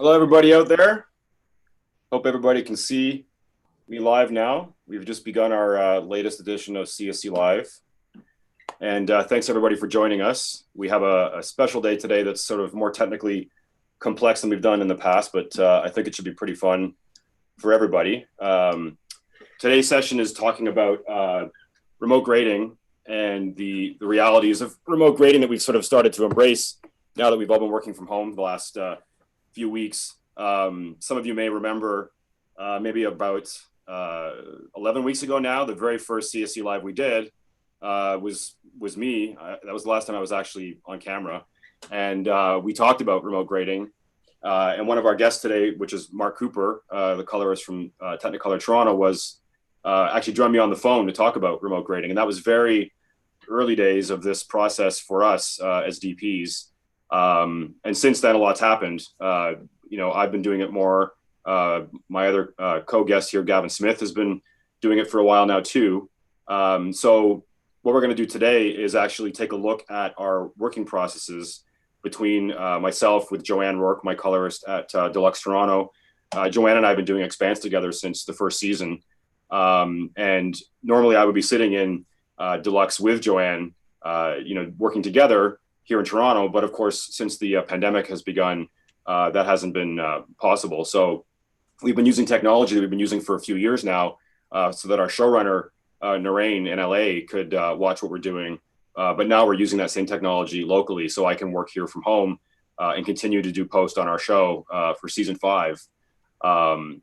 Hello, everybody out there. Hope everybody can see me live now. We've just begun our latest edition of CSC Live. And thanks, everybody, for joining us. We have a special day today that's sort of more technically complex than we've done in the past, but I think it should be pretty fun for everybody. Today's session is talking about remote grading and the realities of remote grading that we've sort of started to embrace now that we've all been working from home the last few weeks. Some of you may remember maybe about 11 weeks ago now, the very first CSC Live we did was me. That was the last time I was actually on camera. And we talked about remote grading. And one of our guests today, which is Mark Kueper, the colorist from Technicolor Toronto, was actually joined me on the phone to talk about remote grading. And that was very early days of this process for us as DPs. And since then, a lot's happened. I've been doing it more. My other co-guest here, Gavin Smith, has been doing it for a while now too. So what we're going to do today is actually take a look at our working processes between myself with Joanne Rourke, my colorist at Deluxe Toronto. Joanne and I have been doing Expanse together since the first season. And normally I would be sitting in Deluxe with Joanne, working together here in Toronto. But of course, since the pandemic has begun, that hasn't been possible. So we've been using technology that we've been using for a few years now so that our showrunner, Narain in LA, could watch what we're doing. But now we're using that same technology locally, so I can work here from home and continue to do post on our show for season 5. And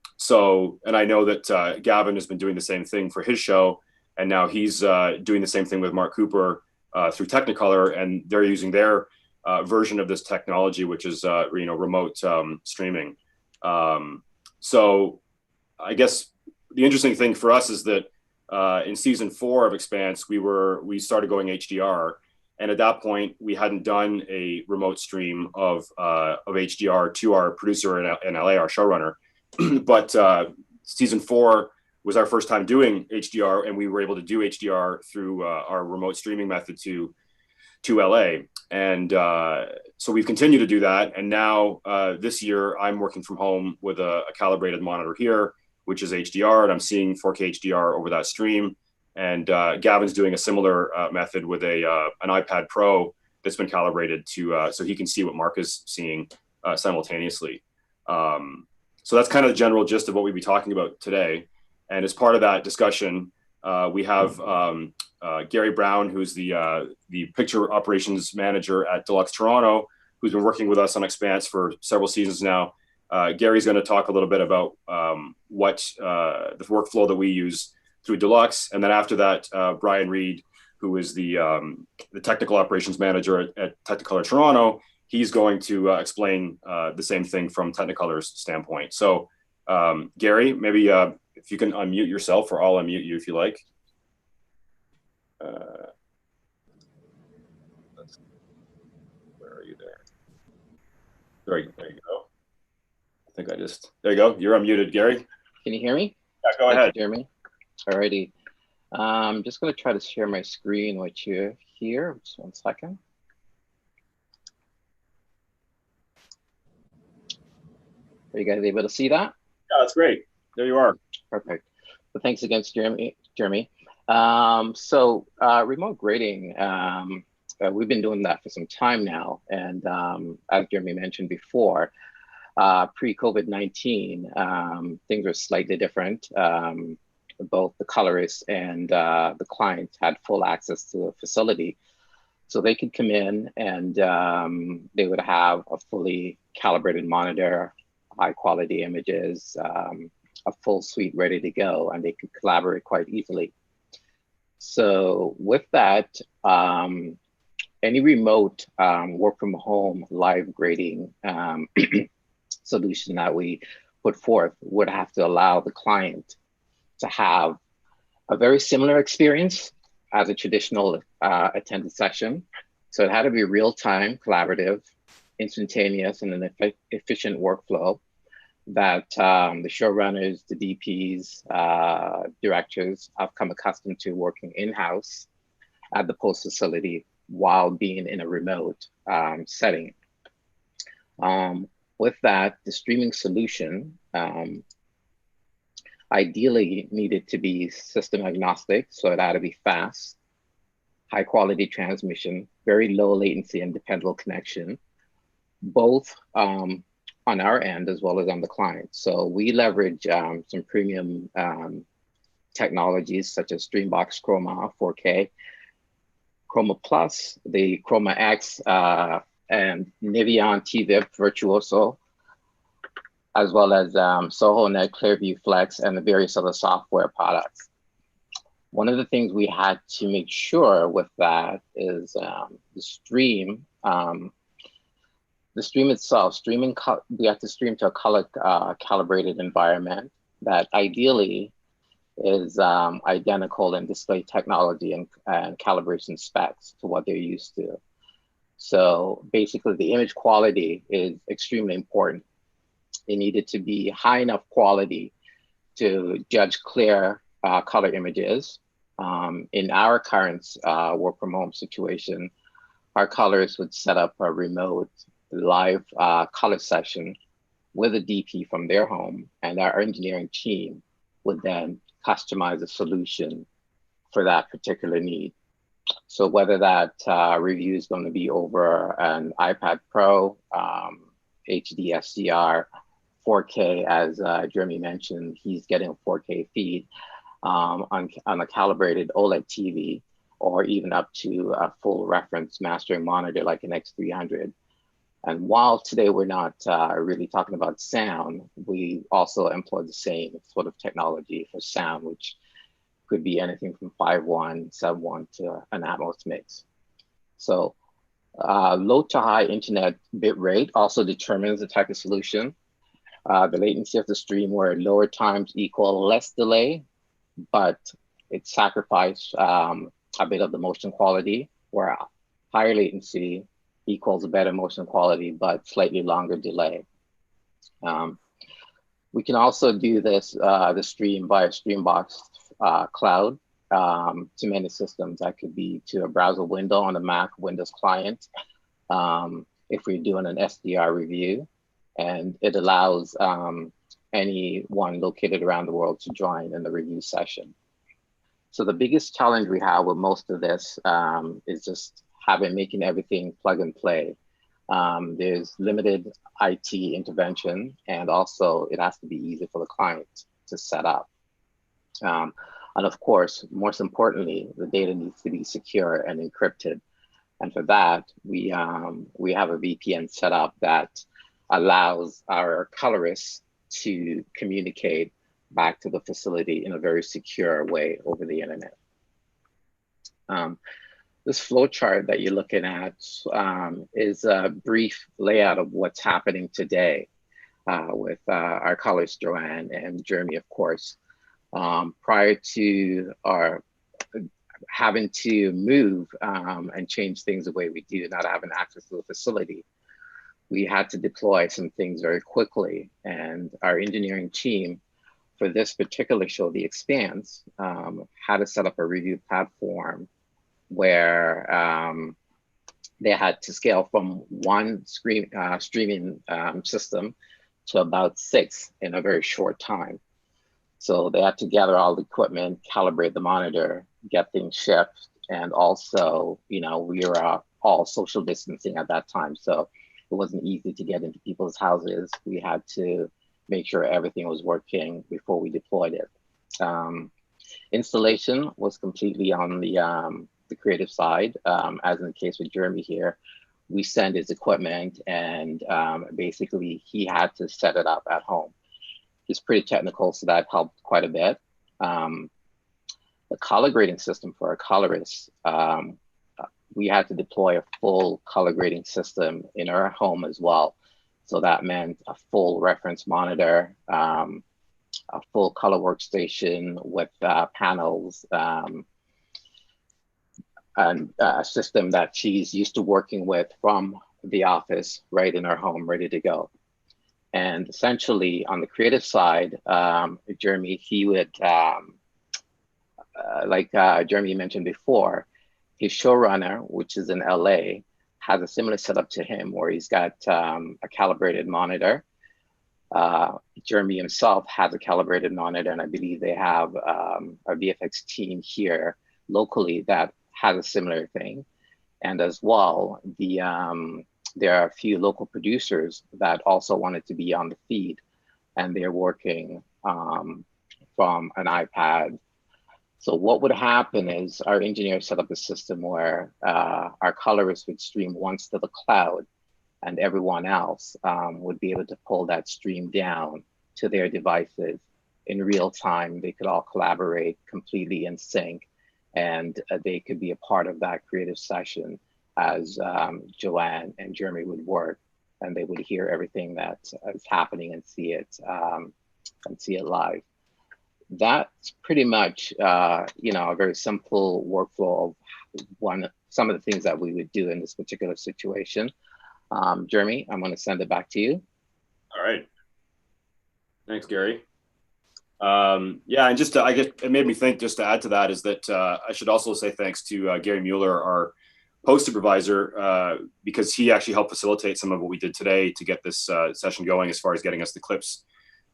I know that Gavin has been doing the same thing for his show, and now he's doing the same thing with Mark Kueper through Technicolor, and they're using their version of this technology, which is remote streaming. So I guess the interesting thing for us is that in season 4 of Expanse, we started going HDR, and at that point we hadn't done a remote stream of HDR to our producer in LA, our showrunner. But season 4 was our first time doing HDR, and we were able to do HDR through our remote streaming method to LA. And so we've continued to do that. And now this year I'm working from home with a calibrated monitor here, which is HDR, and I'm seeing 4K HDR over that stream. And Gavin's doing a similar method with an iPad Pro that's been calibrated to so he can see what Mark is seeing simultaneously. So that's kind of the general gist of what we'll be talking about today. And as part of that discussion, we have Gary Brown, who's the picture operations manager at Deluxe Toronto, who's been working with us on Expanse for several seasons now. Gary's going to talk a little bit about what the workflow that we use through Deluxe. And then after that, Reid, who is the technical operations manager at Technicolor Toronto, he's going to explain the same thing from Technicolor's standpoint. So Gary, maybe if you can unmute yourself, or I'll unmute you if you like. Where are you there? There you go. I think there you go. You're unmuted, Gary. Can you hear me? Yeah, go ahead. Hear me? Alrighty. I'm just going to try to share my screen with you here. Just 1 second. Are you guys able to see that? Yeah, that's great. There you are. Perfect. So thanks again, Jeremy. Remote grading, we've been doing that for some time now. And as Jeremy mentioned before, pre-COVID-19, things were slightly different. Both the colorists and the clients had full access to the facility. So they could come in and they would have a fully calibrated monitor, high quality images, a full suite ready to go, and they could collaborate quite easily. So with that, any remote work from home live grading solution that we put forth would have to allow the client to have a very similar experience as a traditional attended session. So it had to be real-time, collaborative, instantaneous, and an efficient workflow that the showrunners, the DPs, directors have come accustomed to working in-house at the post facility while being in a remote setting. with that, the streaming solution ideally needed to be system agnostic, so it had to be fast, high quality transmission, very low latency and dependable connection, both on our end as well as on the client. So we leverage some premium technologies such as Streambox Chroma 4K, Chroma Plus, the Chroma X, and Niveon TVIP Virtuoso, as well as SohoNet, Clearview Flex, and the various other software products. One of the things we had to make sure with that is the stream itself. We have to stream to a color calibrated environment that ideally is identical in display technology and calibration specs to what they're used to. So basically, the image quality is extremely important. It needed to be high enough quality to judge clear color images. In our current work from home situation, our colorists would set up a remote live color session with a DP from their home, and our engineering team would then customize a solution for that particular need. So whether that review is going to be over an iPad Pro, HD SDR, 4K, as Jeremy mentioned, he's getting a 4K feed on a calibrated OLED TV, or even up to a full reference mastering monitor like an X300. And while today we're not really talking about sound, we also employ the same sort of technology for sound, which could be anything from 5.1, 7.1 to an Atmos mix. So low to high internet bit rate also determines the type of solution. The latency of the stream, where lower times equal less delay, but it sacrificed a bit of the motion quality, where higher latency equals a better motion quality, but slightly longer delay. We can also do this, the stream via Streambox Cloud to many systems. That could be to a browser window on a Mac Windows client if we're doing an SDR review. And it allows anyone located around the world to join in the review session. So the biggest challenge we have with most of this is just making everything plug and play. There's limited IT intervention, and also it has to be easy for the client to set up. And of course, most importantly, the data needs to be secure and encrypted. And for that, we have a VPN set up that allows our colorists to communicate back to the facility in a very secure way over the internet. This flow chart that you're looking at is a brief layout of what's happening today with our colorist, Joanne, and Jeremy, of course. Prior to our having to move and change things the way we do, not having access to the facility, we had to deploy some things very quickly. And our engineering team for this particular show, the Expanse, had to set up a review platform where they had to scale from one streaming system to about 6 in a very short time. So they had to gather all the equipment, calibrate the monitor, get things shipped, and also, we were all social distancing at that time. So it wasn't easy to get into people's houses. We had to make sure everything was working before we deployed it. Installation was completely on the creative side, as in the case with Jeremy here. We sent his equipment, and basically he had to set it up at home. He's pretty technical, so that helped quite a bit. The color grading system for our colorists, we had to deploy a full color grading system in our home as well. So that meant a full reference monitor, a full color workstation with panels, and a system that she's used to working with from the office right in her home, ready to go. And essentially on the creative side, Jeremy, he would, like Jeremy mentioned before, his showrunner, which is in LA, has a similar setup to him where he's got a calibrated monitor. Jeremy himself has a calibrated monitor, and I believe they have a VFX team here locally that has a similar thing. And as well, there are a few local producers that also wanted to be on the feed, and they're working from an iPad. So what would happen is our engineers set up a system where our colorists would stream once to the cloud, and everyone else would be able to pull that stream down to their devices in real time. They could all collaborate completely in sync, and they could be a part of that creative session as Joanne and Jeremy would work, and they would hear everything that is happening and see it live. That's pretty much a very simple workflow of some of the things that we would do in this particular situation. Jeremy, I'm going to send it back to you. All right. Thanks, Gary. Yeah, and just I guess it made me think, just to add to that, is that I should also say thanks to Gary Mueller, our post supervisor, because he actually helped facilitate some of what we did today to get this session going, as far as getting us the clips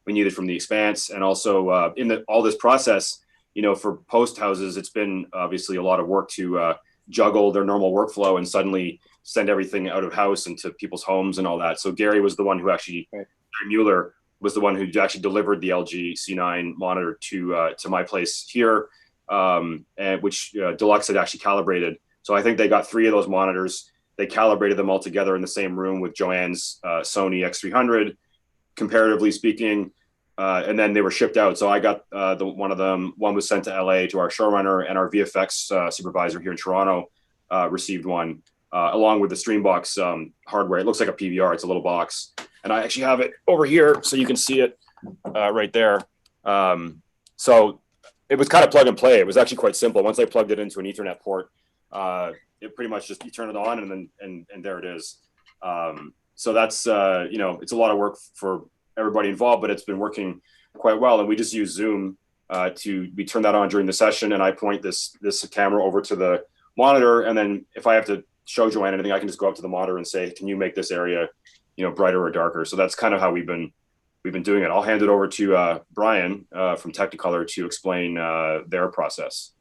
we needed from the Expanse. And also in all this process, for post houses, it's been obviously a lot of work to juggle their normal workflow and suddenly send everything out of house into people's homes and all that. So Gary was the one who actually, Gary Mueller was the one who actually delivered the LG C9 monitor to my place here, and which Deluxe had actually calibrated. So I think they got 3 of those monitors. They calibrated them all together in the same room with Joanne's Sony X300, comparatively speaking, and then they were shipped out. So I got one of them. One was sent to LA to our showrunner, and our VFX supervisor here in Toronto received one, along with the Streambox hardware. It looks like a PVR. It's a little box, and I actually have it over here so you can see it right there. So it was kind of plug and play. It was actually quite simple. Once I plugged it into an Ethernet port, it pretty much just, you turn it on and there it is. So that's it's a lot of work for everybody involved, but it's been working quite well. And we just use Zoom we turn that on during the session, and I point this camera over to the monitor, and then if I have to show Joanne anything, I can just go up to the monitor and say, can you make this area brighter or darker? So that's kind of how we've been doing it. I'll hand it over to Brian from Technicolor to explain their process.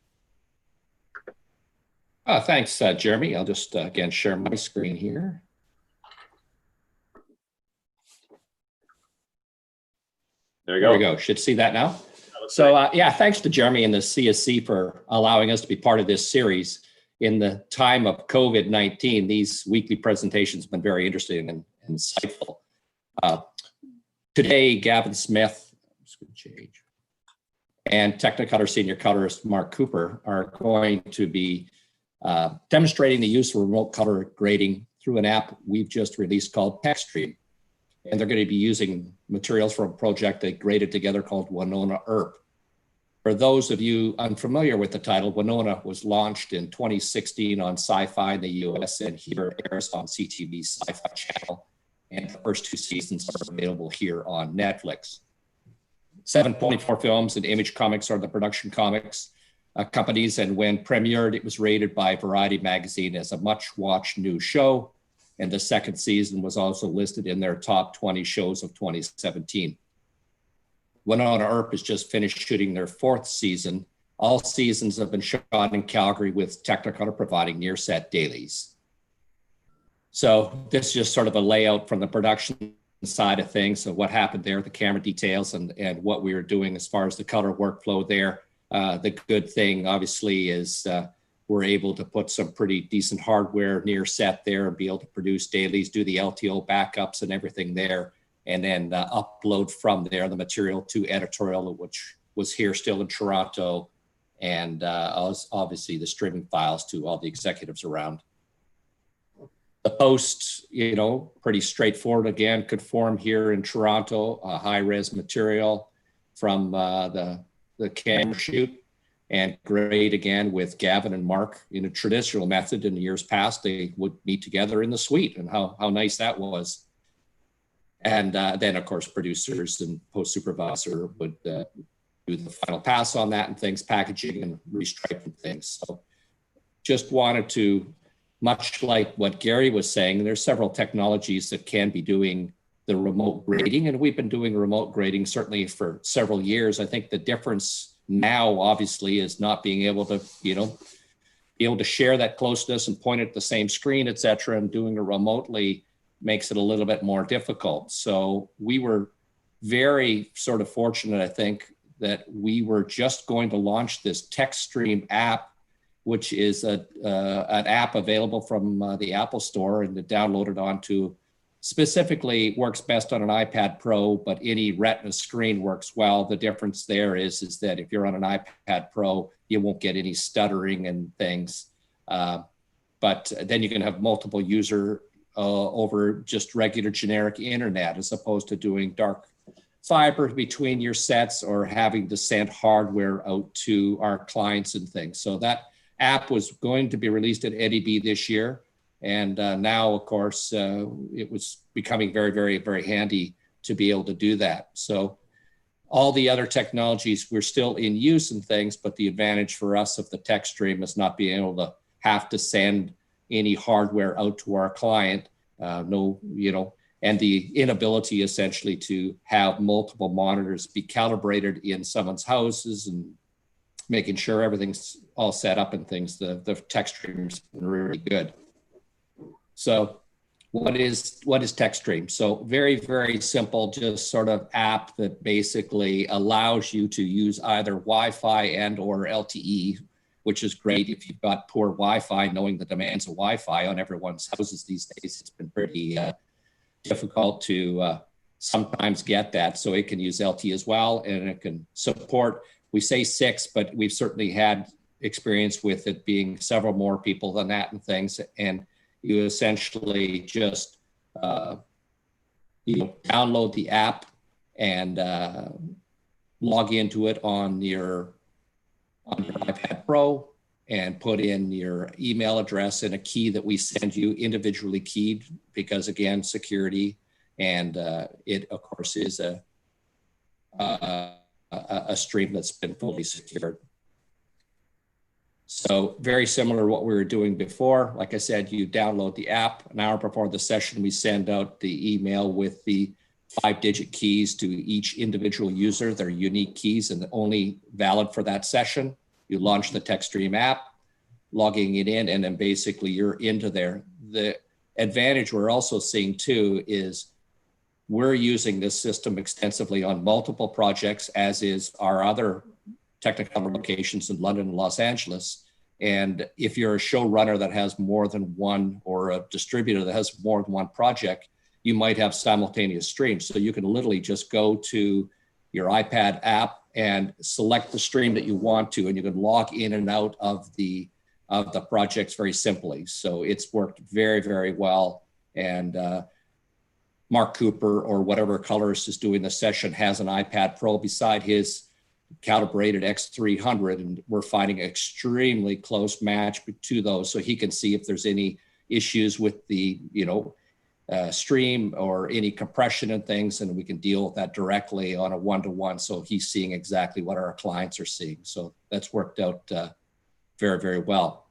Thanks, Jeremy. I'll just again share my screen here. There you go. There we go. Should see that now. So yeah, thanks to Jeremy and the CSC for allowing us to be part of this series. In the time of COVID-19, these weekly presentations have been very interesting and insightful. Today, Gavin Smith, I'm just going to change, and Technicolor senior colorist Mark Kueper are going to be demonstrating the use of remote color grading through an app we've just released called TechStream. And they're going to be using materials from a project they graded together called Wynonna Earp. For those of you unfamiliar with the title, Wynonna was launched in 2016 on Sci-Fi in the US, and here airs on CTV's Sci-Fi channel. And the first 2 seasons are available here on Netflix. 724 Films and Image Comics are the production comics companies, and when premiered, it was rated by Variety magazine as a much-watched new show, and the 2nd season was also listed in their top 20 shows of 2017. Wynonna Earp has just finished shooting their 4th season. All seasons have been shot in Calgary, with Technicolor providing near-set dailies. So this is just sort of a layout from the production side of things, so what happened there, the camera details, and what we were doing as far as the color workflow there. The good thing, obviously, is we're able to put some pretty decent hardware near set there and be able to produce dailies, do the LTO backups and everything there, and then upload from there the material to editorial, which was here still in Toronto, and obviously the streaming files to all the executives around. The post, pretty straightforward again, could form here in Toronto, high-res material from the camera shoot, and grade again with Gavin and Mark in a traditional method. In the years past, they would meet together in the suite, and how nice that was. And then, of course, producers and post supervisor would do the final pass on that and things, packaging and restriping things. So just wanted to much like what Gary was saying, there's several technologies that can be doing the remote grading, and we've been doing remote grading certainly for several years. I think the difference now, obviously, is not being able to, be able to share that closeness and point at the same screen, et cetera, and doing it remotely makes it a little bit more difficult. So we were very sort of fortunate, I think, that we were just going to launch this TechStream app, which is an app available from the Apple Store, and to download it onto, specifically works best on an iPad Pro, but any Retina screen works well. The difference there is that if you're on an iPad Pro, you won't get any stuttering and things. But then you can have multiple user over just regular generic internet, as opposed to doing dark fiber between your sets or having to send hardware out to our clients and things. So that app was going to be released at EDB this year. And now, of course, it was becoming very, very, very handy to be able to do that. So all the other technologies we're still in use and things, but the advantage for us of the TechStream is not being able to have to send any hardware out to our client, and the inability essentially to have multiple monitors be calibrated in someone's houses and making sure everything's all set up and things. The TechStream's been really good. So what is TechStream? So very, very simple, just sort of app that basically allows you to use either Wi-Fi and or LTE, which is great if you've got poor Wi-Fi, knowing the demands of Wi-Fi on everyone's houses these days. It's been pretty difficult to sometimes get that. So it can use LTE as well, and it can support, we say 6, but we've certainly had experience with it being several more people than that and things. And you essentially just download the app and log into it on your iPad Pro and put in your email address and a key that we send you individually keyed, because again, security, and it of course is a stream that's been fully secured. So very similar to what we were doing before. Like I said, you download the app. An hour before the session, we send out the email with the 5-digit keys to each individual user. They're unique keys and only valid for that session. You launch the TechStream app, logging it in, and then basically you're into there. The advantage we're also seeing too is we're using this system extensively on multiple projects, as is our other Technicolor locations in London and Los Angeles. And if you're a showrunner that has more than one, or a distributor that has more than one project, you might have simultaneous streams. So you can literally just go to your iPad app and select the stream that you want to, and you can log in and out of the projects very simply. So it's worked very, very well. And Mark Kueper, or whatever colorist is doing the session, has an iPad Pro beside his calibrated X300, and we're finding an extremely close match to those, so he can see if there's any issues with the stream or any compression and things, and we can deal with that directly on a one-to-one, so he's seeing exactly what our clients are seeing. So that's worked out very, very well.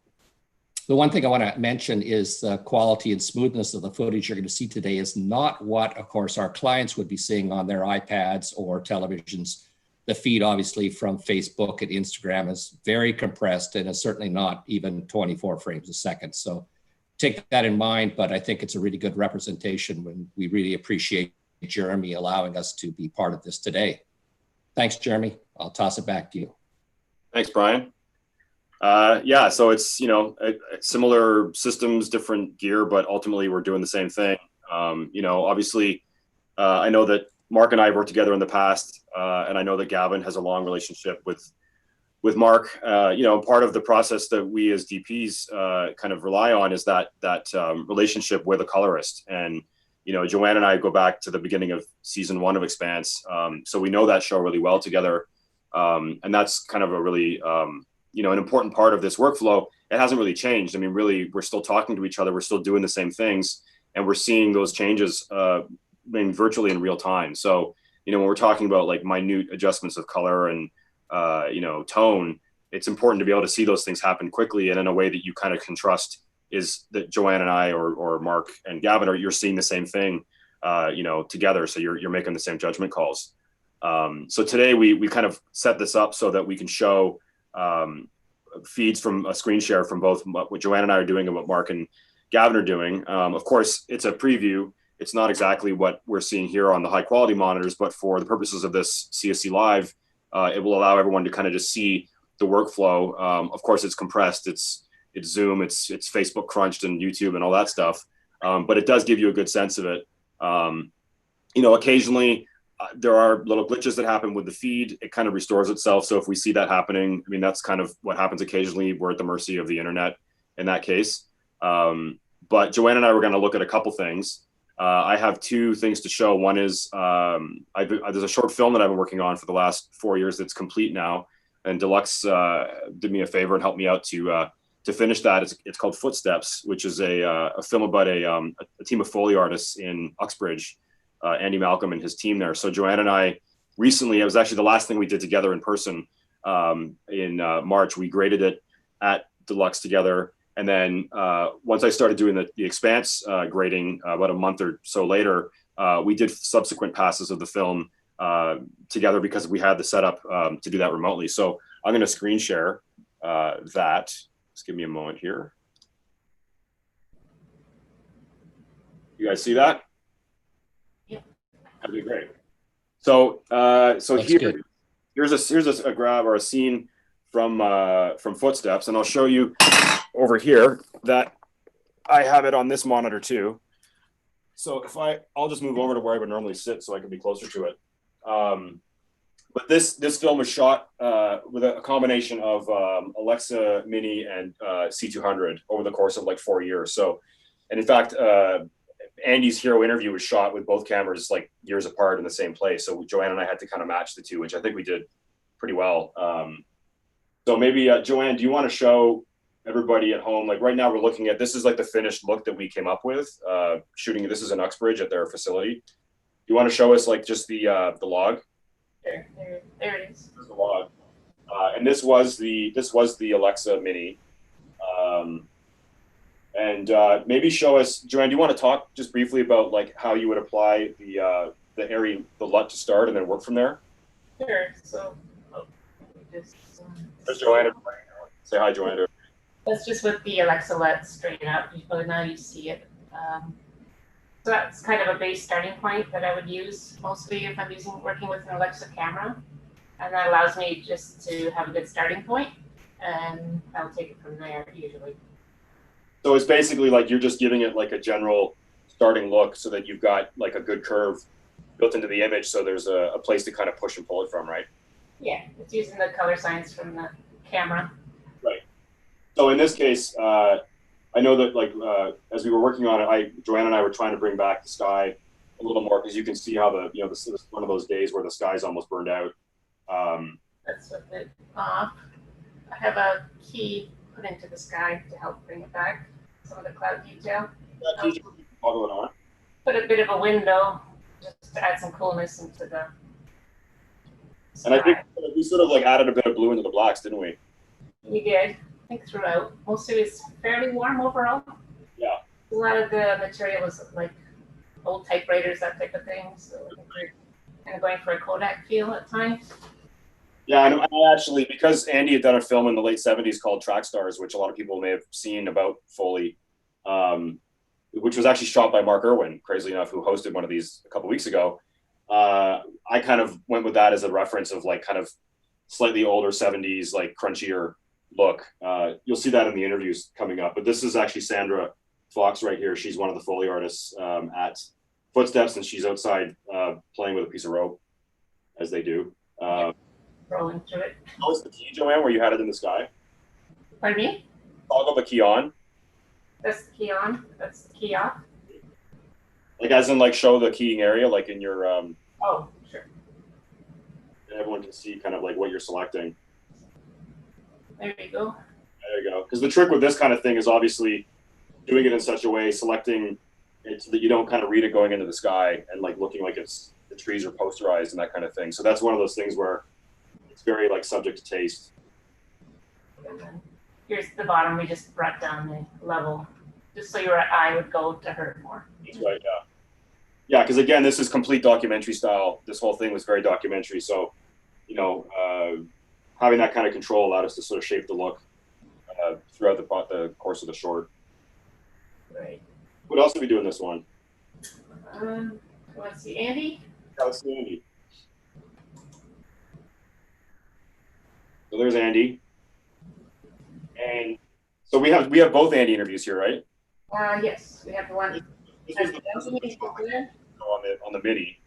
The one thing I want to mention is the quality and smoothness of the footage you're going to see today is not what, of course, our clients would be seeing on their iPads or televisions. The feed, obviously, from Facebook and Instagram is very compressed and is certainly not even 24 frames a second. So take that in mind, but I think it's a really good representation when we really appreciate Jeremy allowing us to be part of this today. Thanks, Jeremy. I'll toss it back to you. Thanks, Brian. Yeah, so it's, similar systems, different gear, but ultimately we're doing the same thing. Obviously, I know that Mark and I have worked together in the past, and I know that Gavin has a long relationship with Mark. Part of the process that we as DPs kind of rely on is that relationship with a colorist. And Joanne and I go back to the beginning of season 1 of Expanse, so we know that show really well together, and that's kind of a really an important part of this workflow. It hasn't really changed. I mean, really, we're still talking to each other. We're still doing the same things, and we're seeing those changes virtually in real time. So, when we're talking about like minute adjustments of color and, tone, it's important to be able to see those things happen quickly and in a way that you kind of can trust is that Joanne and I or Mark and Gavin you're seeing the same thing, together. So you're making the same judgment calls. So today we kind of set this up so that we can show feeds from a screen share from both what Joanne and I are doing and what Mark and Gavin are doing. Of course, it's a preview. It's not exactly what we're seeing here on the high quality monitors, but for the purposes of this CSC Live, it will allow everyone to kind of just see the workflow. Of course, it's compressed. It's Zoom. It's Facebook crunched and YouTube and all that stuff. But it does give you a good sense of it. Occasionally there are little glitches that happen with the feed. It kind of restores itself. So if we see that happening, I mean, that's kind of what happens occasionally. We're at the mercy of the internet in that case. But Joanne and I were going to look at a couple things. I have two things to show. One is there's a short film that I've been working on for the last 4 years that's complete now. And Deluxe did me a favor and helped me out to finish that. It's called Footsteps, which is a film about a team of Foley artists in Uxbridge, Andy Malcolm and his team there. So Joanne and I recently, it was actually the last thing we did together in person in March. We graded it at Deluxe together. And then once I started doing the Expanse grading about a month or so later, we did subsequent passes of the film together because we had the setup to do that remotely. So I'm going to screen share that. Just give me a moment here. You guys see that? Yeah. That'd be great. So here's a grab or a scene from Footsteps, and I'll show you over here that I have it on this monitor too. So if I'll just move over to where I would normally sit so I can be closer to it. But this film was shot with a combination of Alexa Mini and C200 over the course of like 4 years. So, and in fact, Andy's hero interview was shot with both cameras like years apart in the same place. So Joanne and I had to kind of match the two, which I think we did pretty well. So maybe Joanne, do you want to show everybody at home? Like right now we're looking at, this is like the finished look that we came up with shooting. This is in Uxbridge at their facility. Do you want to show us like just the log? There it is. There's the log. And this was the Alexa Mini. And maybe show us, Joanne, do you want to talk just briefly about like how you would apply the LUT to start and then work from there? Sure. So, There's Joanne. Say hi, Joanne. that's just with the Alexa LUT straight up. Now you see it. So that's kind of a base starting point that I would use mostly if I'm working with an Alexa camera. And that allows me just to have a good starting point, and I'll take it from there usually. So it's basically like you're just giving it like a general starting look so that you've got like a good curve built into the image, so there's a place to kind of push and pull it from, right? Yeah, it's using the color science from the camera. Right. So in this case, I know that like as we were working on it, Joanne and I were trying to bring back the sky a little more because you can see how this is one of those days where the sky's almost burned out. That's with it off. I have a key put into the sky to help bring it back. Some of the cloud detail. Toggle it on. Put a bit of a window just to add some coolness into the sky. And I think we sort of like added a bit of blue into the blacks, didn't we? We did. I think throughout. Most of it's fairly warm overall. Yeah. A lot of the material was like old typewriters, that type of thing. So I think we're kind of going for a Kodak feel at times. Yeah, and I actually, because Andy had done a film in the late 70s called Track Stars, which a lot of people may have seen about Foley, which was actually shot by Mark Irwin, crazily enough, who hosted one of these a couple weeks ago. I kind of went with that as a reference of like kind of slightly older 70s, like crunchier look. You'll see that in the interviews coming up. But this is actually Sandra Fox right here. She's one of the Foley artists at Footsteps, and she's outside playing with a piece of rope, as they do. Rolling through it. How was the key, Joanne, where you had it in the sky? Pardon me? Toggle the key on. That's the key on. That's the key off. Like as in like show the keying area, like in your Oh, sure. and everyone can see kind of like what you're selecting. There you go. There you go. Because the trick with this kind of thing is obviously doing it in such a way, selecting it so that you don't kind of read it going into the sky and like looking like it's the trees are posterized and that kind of thing. So that's one of those things where it's very like subject to taste. And then here's the bottom. We just brought down the level just so your eye would go to her more. That's right, yeah. Yeah, because again, this is complete documentary style. This whole thing was very documentary. So, you know, having that kind of control allowed us to sort of shape the look throughout the course of the short. Right. What else did we do in this one? Let's see, Andy? Yeah, let's see Andy. So there's Andy. And so we have both Andy interviews here, right? Yes, we have the one. This was the first one on the MIDI.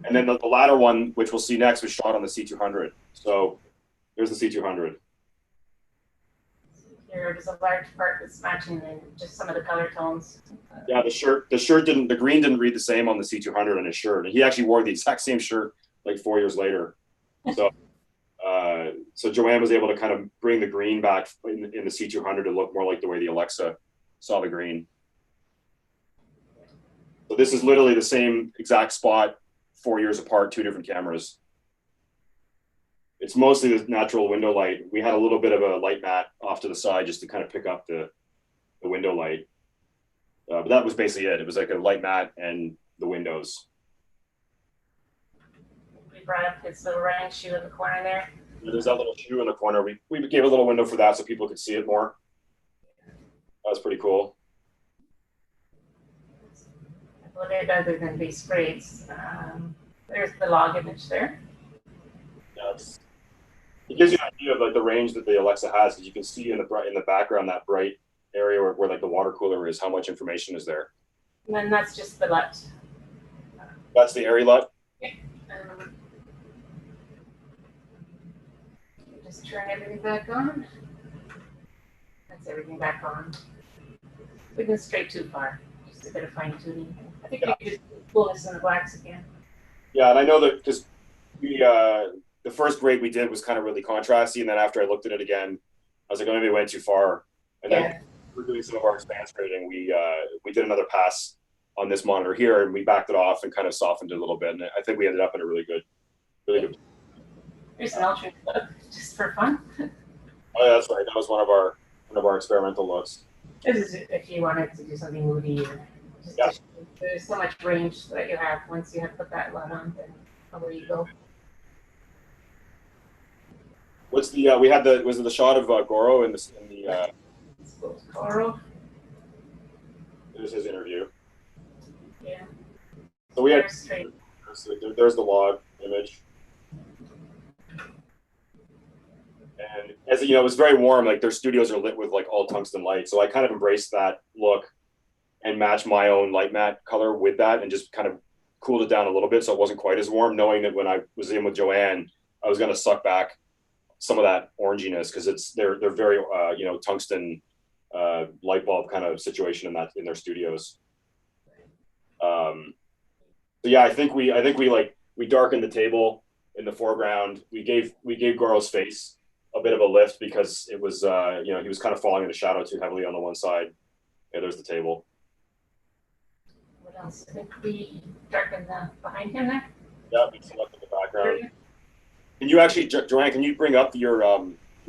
And then the latter one, which we'll see next, was shot on the C200. So there's the C200. There's a large part that's matching just some of the color tones. Yeah, the green didn't read the same on the C200 on his shirt. And he actually wore the exact same shirt like 4 years later. So, so Joanne was able to kind of bring the green back in the C200 to look more like the way the Alexa saw the green. So this is literally the same exact spot, 4 years apart, two different cameras. It's mostly the natural window light. We had a little bit of a light mat off to the side just to kind of pick up the window light. But that was basically it. It was like a light mat and the windows. We brought up his little running shoe in the corner there. There's that little shoe in the corner. We gave a little window for that so people could see it more. That was pretty cool. What it other than these sprays. There's the log image there. Yeah, it gives you an idea of like the range that the Alexa has, because you can see in the background that bright area where like the water cooler is, how much information is there. And then that's just the LUT. That's the area LUT. Yeah. Just turn everything back on. That's everything back on. We didn't stray too far. Just a bit of fine tuning. I think we could just pull this in the blacks again. Yeah, and I know that because the first grade we did was kind of really contrasty, and then after I looked at it again, I was like, oh, maybe I went too far. And then we're doing some of our Expanse grading. We did another pass on this monitor here, and we backed it off and kind of softened it a little bit. And I think we ended up in a really good. Here's an alternate look, just for fun. Oh, yeah, that's right. That was one of our experimental looks. This is if you wanted to do something moody. Just there's so much range that you have once you have put that LUT on, then where you go. What's the was it the shot of Goro in the Goro. There's his interview. Yeah. So we had straight. There's the log image. And as you know, it was very warm. Like their studios are lit with like all tungsten light. So I kind of embraced that look and matched my own light matte color with that and just kind of cooled it down a little bit so it wasn't quite as warm, knowing that when I was in with Joanne, I was going to suck back some of that oranginess because they're very tungsten light bulb kind of situation in their studios. So yeah, I think we darkened the table in the foreground. We gave Goro's face a bit of a lift because it was he was kind of falling into shadow too heavily on the one side. Yeah, there's the table. What else? I think we darkened the behind him there. Yeah, we selected the background. Can you actually, Joanne? Can you bring up your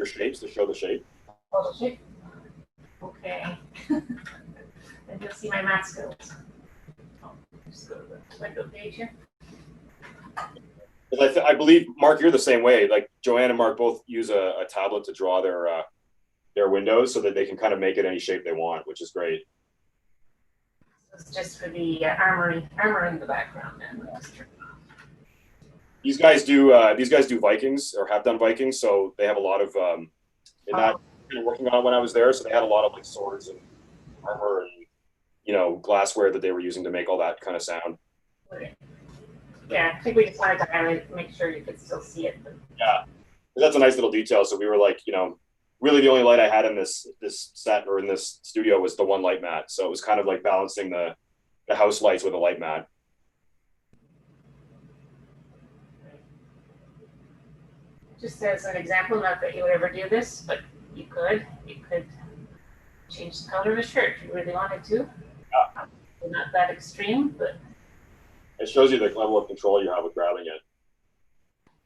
shapes to show the shape? Oh, the shape. Okay. And you'll see my math skills. Oh, just go to the window page here. I believe, Mark, you're the same way. Like Joanne and Mark both use a tablet to draw their windows so that they can kind of make it any shape they want, which is great. It's just for the armor in the background. And these guys do Vikings or have done Vikings, so they have a lot of working on it when I was there. So they had a lot of like swords and armor and glassware that they were using to make all that kind of sound. Okay. Yeah, I think we just wanted to highlight, make sure you could still see it. But... Yeah, that's a nice little detail. So we were like, really the only light I had in this set or in this studio was the one light mat. So it was kind of like balancing the house lights with a light mat. Just as an example, not that you would ever do this, but you could change the color of a shirt if you really wanted to. Yeah. Not that extreme, but it shows you the level of control you have with grabbing it.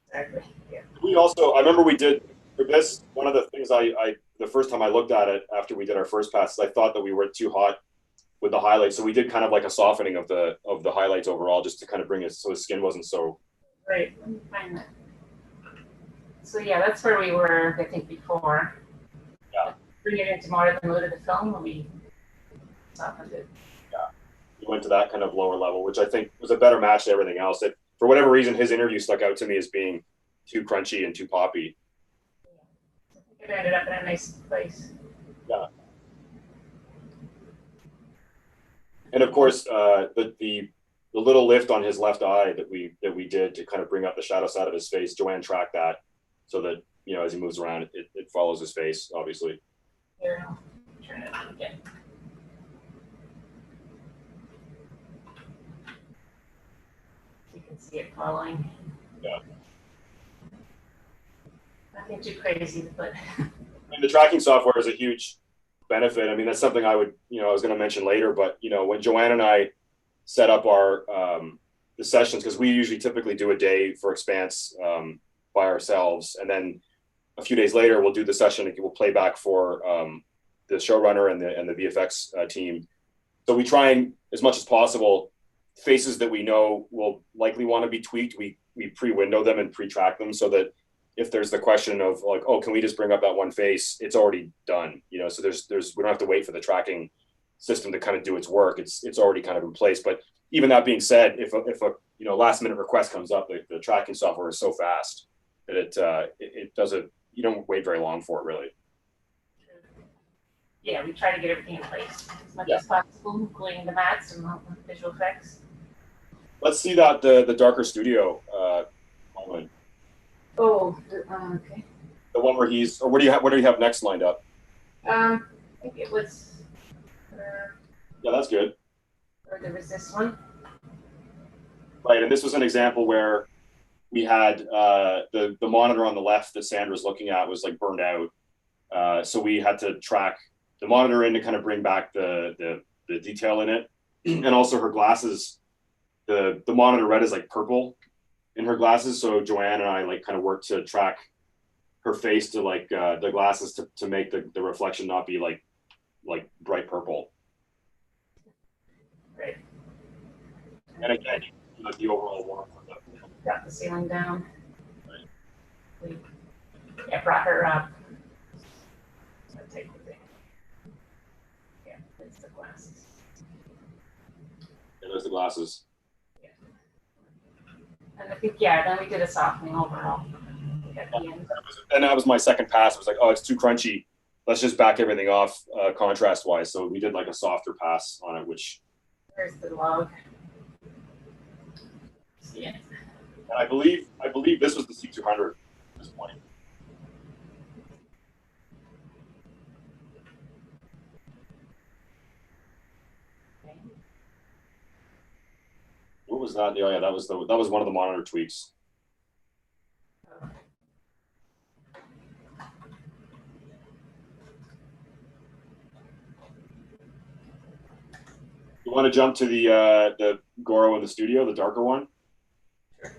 Exactly. Yeah. We also, I remember we did For this, one of the things the first time I looked at it after we did our first pass, I thought that we were too hot with the highlights. So we did kind of like a softening of the highlights overall, just to kind of bring it so his skin wasn't so. Right, let me find that. So yeah, that's where we were, I think, before. Yeah. Bring it into more of the mood of the film when we softened it. Yeah. We went to that kind of lower level, which I think was a better match to everything else. It, for whatever reason, his interview stuck out to me as being too crunchy and too poppy. I think it ended up in a nice place. Yeah. And of course, the little lift on his left eye that we did to kind of bring up the shadow side of his face, Joanne tracked that so that, you know, as he moves around, it follows his face, obviously. Here, I'll turn it on again. You can see it following. Yeah. Nothing too crazy, but. I mean, the tracking software is a huge benefit. I mean, that's something I would, you know, I was going to mention later, but, you know, when Joanne and I set up our the sessions, because we usually typically do a day for Expanse by ourselves, and then a few days later we'll do the session and we'll play back for the showrunner and the VFX team. So we try and, as much as possible, faces that we know will likely want to be tweaked, we pre-window them and pre-track them, so that if there's the question of like, oh, can we just bring up that one face, it's already done, you know. So there's we don't have to wait for the tracking system to kind of do its work. It's already kind of in place. But even that being said, if a you know, last minute request comes up, the tracking software is so fast that it doesn't, you don't wait very long for it, really. Yeah, we try to get everything in place as much Yeah. as possible, including the mats and the visual effects. Let's see that the darker studio moment. Oh, okay. The one where he's, or what do you have next lined up? I think it was, Yeah, that's good. or there was this one. Right, and this was an example where we had the monitor on the left that Sandra's looking at was like burned out, so we had to track the monitor in to kind of bring back the detail in it, and also her glasses. The monitor red is like purple in her glasses, so Joanne and I like kind of worked to track her face to like the glasses to make the reflection not be like bright purple. Right. And again, like the overall warmth of the. Got the ceiling down. Right. Yeah, brought her up. So take the thing. Yeah, it's the glasses. Yeah, there's the glasses. And I think, yeah, then we did a softening overall at the end. And that was my second pass. It was like, oh, it's too crunchy. Let's just back everything off contrast wise. So we did like a softer pass on it, which. There's the log. See it. And I believe this was the C200 at this point. Okay. What was that? Oh yeah, that was one of the monitor tweaks. You want to jump to the Goro in the studio, the darker one? Sure.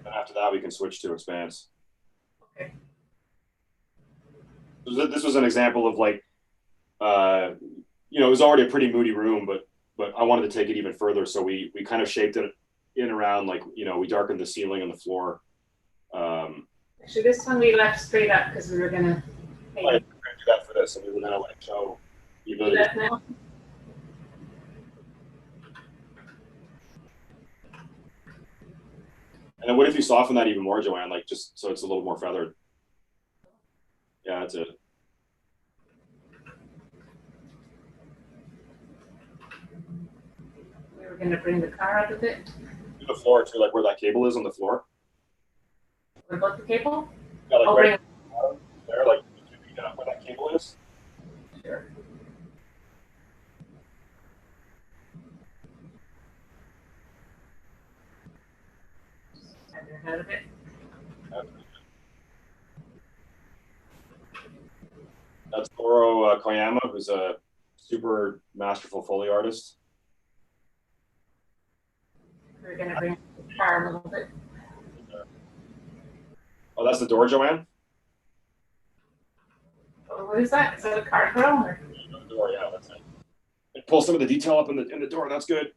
And after that, we can switch to Expanse. Okay. This was an example of like, you know, it was already a pretty moody room, but I wanted to take it even further, so we kind of shaped it in around, like, you know, we darkened the ceiling and the floor. Actually, this one we left straight up because we were gonna. Right, we're gonna do that for this, and we were gonna like show the Do ability. that now. And then what if you soften that even more, Joanne, like just so it's a little more feathered? Yeah, that's it. We were gonna bring the car up a bit. Do the floor too, like where that cable is on the floor. What about the cable? Yeah, like I'll right bring. there, like where that cable is. Sure. Have your head of it. That's Goro Koyama, who's a super masterful Foley artist. We're gonna bring the car a little bit. Oh, that's the door, Joanne? What is that? Is that a car grill? Or? Door, yeah, that's it. And pull some of the detail up in the door. That's good.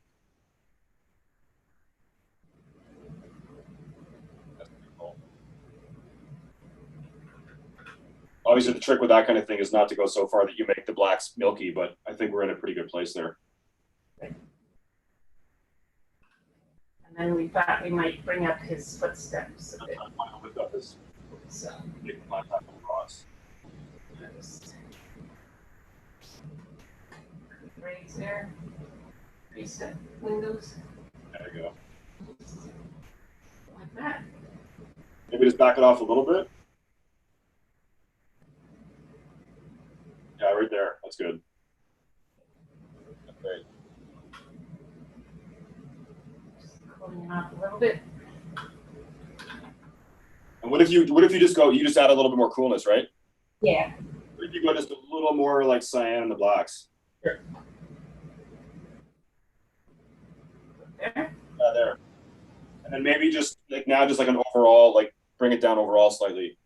That's pretty cool. Obviously, the trick with that kind of thing is not to go so far that you make the blacks milky, but I think we're in a pretty good place there. And then we thought we might bring up his footsteps a bit. Lift up his So, big contact across. just raise there, reset windows There you go. like that. Maybe just back it off a little bit. Yeah, right there. That's good. That's great. Just cooling it off a little bit. And what if you just go? You just add a little bit more coolness, right? Yeah. What if you go just a little more like cyan in the blacks? Sure. There. Yeah, there. And then maybe just like now, just like an overall, like bring it down overall slightly.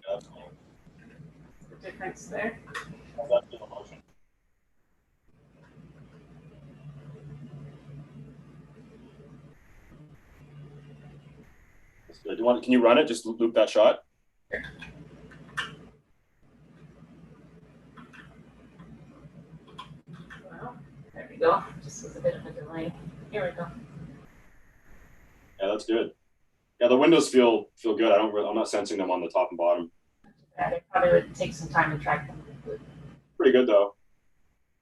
Yeah, that's cool. The difference there. How's that feel motion? That's good. Can you run it? Just loop that shot. Well, there we go. Just was a bit of a delay. Here we go. Yeah, that's good. Yeah, the windows feel good. I'm not sensing them on the top and bottom. Yeah, it probably would take some time to track them. Pretty good though,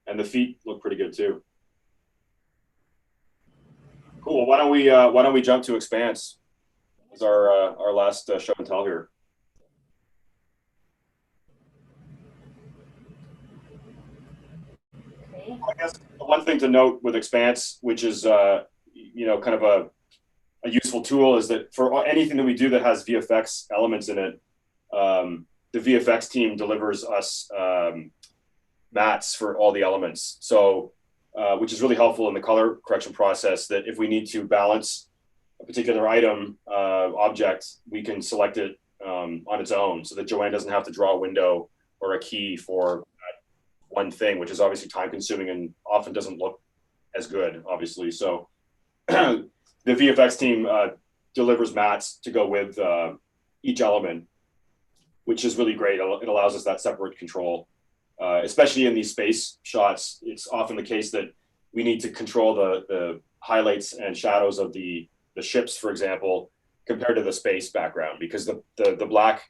and the feet look pretty good too. Cool. Why don't we jump to Expanse? Is our last show and tell here. Okay. I guess the one thing to note with Expanse, which is kind of a useful tool, is that for anything that we do that has VFX elements in it, the VFX team delivers us mats for all the elements. So, which is really helpful in the color correction process, that if we need to balance a particular item object, we can select it on its own, so that Joanne doesn't have to draw a window or a key for that one thing, which is obviously time consuming and often doesn't look as good, obviously. So the VFX team delivers mats to go with each element, which is really great. It allows us that separate control, especially in these space shots. It's often the case that we need to control the highlights and shadows of the ships, for example, compared to the space background, because the black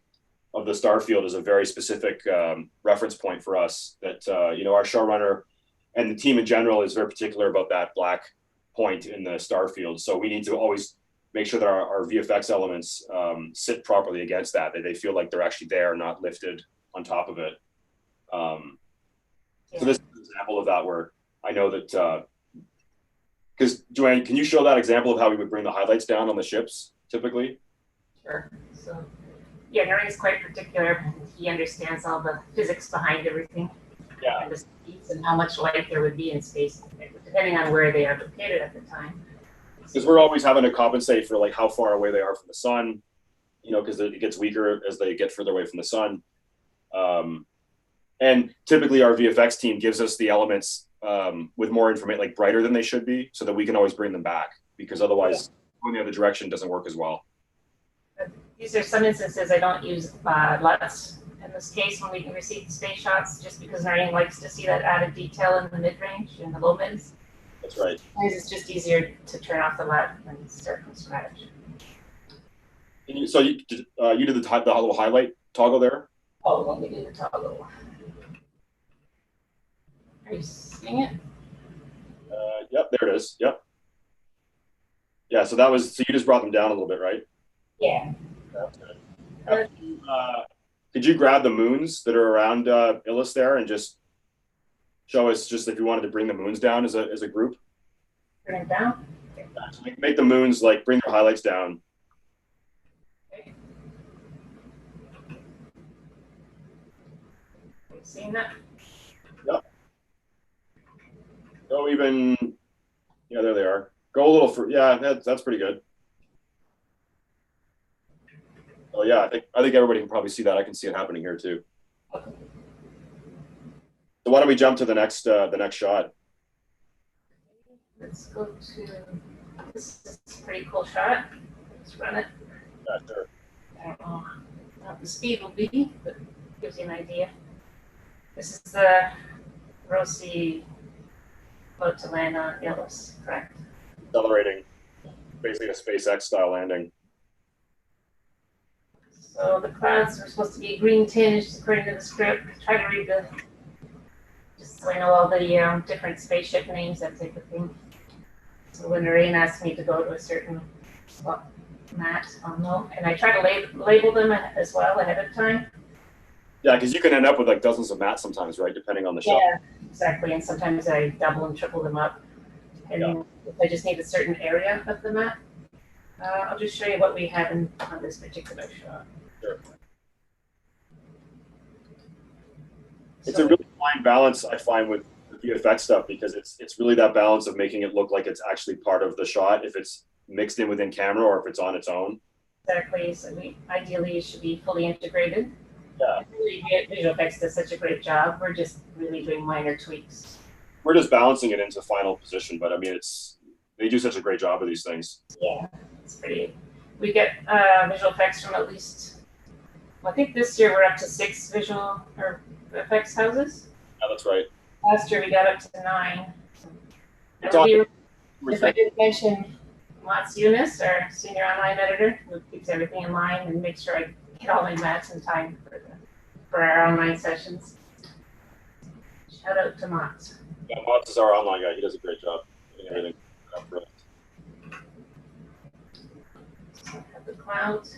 of the star field is a very specific reference point for us that, our showrunner and the team in general is very particular about that black point in the star field. So we need to always make sure that our VFX elements sit properly against that they feel like they're actually there, not lifted on top of it. So this is an example of that, where I know that, because Joanne, can you show that example of how we would bring the highlights down on the ships typically? Sure. So, yeah, Noreen is quite particular. He understands all the physics behind everything. Yeah. And the speeds and how much light there would be in space, depending on where they are located at the time. Because we're always having to compensate for like how far away they are from the sun, because it gets weaker as they get further away from the sun. And typically our VFX team gives us the elements with more information, like brighter than they should be, so that we can always bring them back, because otherwise going the other direction doesn't work as well. These are some instances I don't use LUTs in this case when we receive the space shots, just because Noreen likes to see that added detail in the mid-range and the low mids. That's right. It's just easier to turn off the LUT and start from scratch. So you did the little highlight toggle there? Oh, let me do the toggle. Are you seeing it? Yep, there it is. Yep. Yeah, so you just brought them down a little bit, right? Yeah. That's good. Could you grab the moons that are around Illis there and just show us, just if you wanted to bring the moons down as a group? Bring it down? Okay. So make the moons, like, bring their highlights down. Okay. Are you seeing that? Yep. Go even, yeah, there they are. Go a little for, yeah, that's pretty good. Oh yeah, I think everybody can probably see that. I can see it happening here too. Okay. So why don't we jump to the next shot? Let's go to, this is a pretty cool shot. Let's run it. Yeah, sure. I don't know what the speed will be, but it gives you an idea. This is the Rosie boat to land on Illis, correct? Accelerating, basically a SpaceX style landing. So the clouds are supposed to be green tinged according to the script. Try to read the, just so I know all the different spaceship names, that type of thing. So when the rain asks me to go to a certain mat, I'll know. And I try to label them as well ahead of time. Yeah, because you can end up with like dozens of mats sometimes, right? Depending on the shot. Yeah, exactly. And sometimes I double and triple them up. And if I just need a certain area of the mat, I'll just show you what we have on this particular shot. Sure. It's a really fine balance, I find, with the VFX stuff, because it's really that balance of making it look like it's actually part of the shot, if it's mixed in within camera or if it's on its own. Exactly. So ideally it should be fully integrated. Yeah. Really, visual effects does such a great job. We're just really doing minor tweaks. We're just balancing it into final position, but I mean, they do such a great job of these things. Yeah, it's pretty. We get visual effects from at least, well, I think this year we're up to 6 visual or effects houses. Yeah, that's right. Last year we got up to 9. If I didn't mention Mats Eunice, our senior online editor, who keeps everything in line and makes sure I get all my mats in time for our online sessions. Shout out to Mats. Yeah, Mats is our online guy. He does a great job getting everything up for us. So I have the clouds.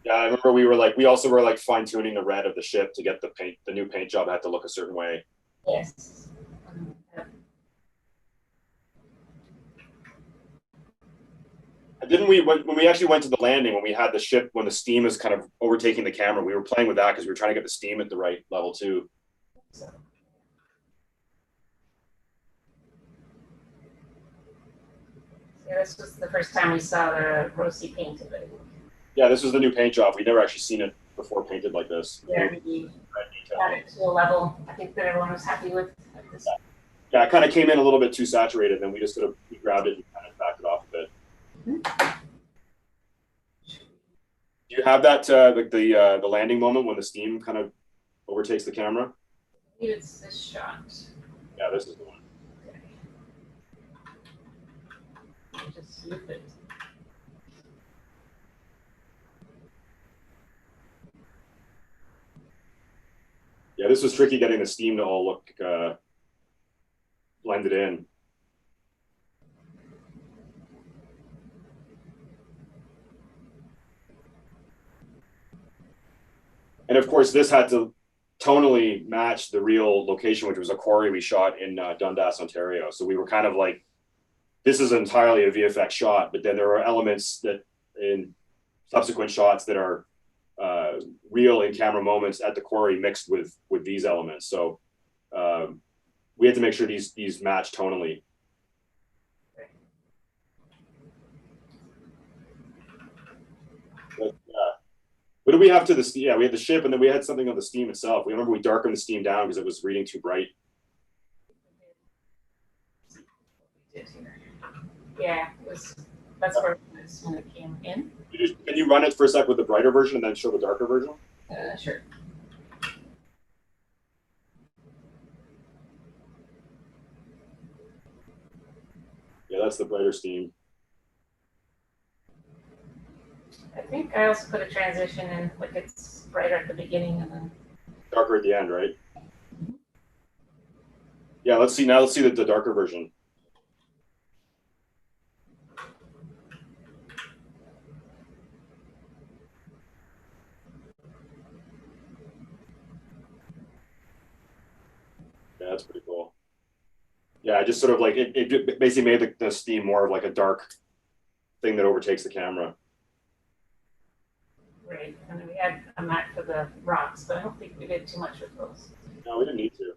Yeah, I remember we also were fine tuning the red of the ship to get the new paint job had to look a certain way. Yes. Didn't we, when we actually went to the landing, when we had the ship, when the steam is kind of overtaking the camera, we were playing with that because we were trying to get the steam at the right level too. So. Yeah, this was the first time we saw the Rosie painted, I think. Yeah, this was the new paint job. We'd never actually seen it before painted like this. Yeah, we got it to a level I think that everyone was happy with. Yeah, it kind of came in a little bit too saturated, and then we just we grabbed it and kind of backed it off a bit. Do you have that the landing moment when the steam kind of overtakes the camera? It's this shot. Yeah, this is the one. Okay. Just loop it. Yeah, this was tricky getting the steam to all look blended in. And of course, this had to tonally match the real location, which was a quarry we shot in Dundas, Ontario. So we were kind of like, this is entirely a VFX shot, but then there are elements that in subsequent shots that are real in camera moments at the quarry mixed with these elements. So we had to make sure these match tonally. But, what did we have to the steam? Yeah, we had the ship, and then we had something on the steam itself. We remember we darkened the steam down because it was reading too bright. Yeah, that's where it was when it came in. Can you run it for a sec with the brighter version and then show the darker version? Sure. Yeah, that's the brighter steam. I think I also put a transition in, like it's brighter at the beginning and then darker at the end, right? Yeah, let's see the darker version. Yeah, that's pretty cool. Yeah, I just sort of like it basically made the steam more of like a dark thing that overtakes the camera. Right, and then we had a mat for the rocks, but I don't think we did too much with those. No, we didn't need to.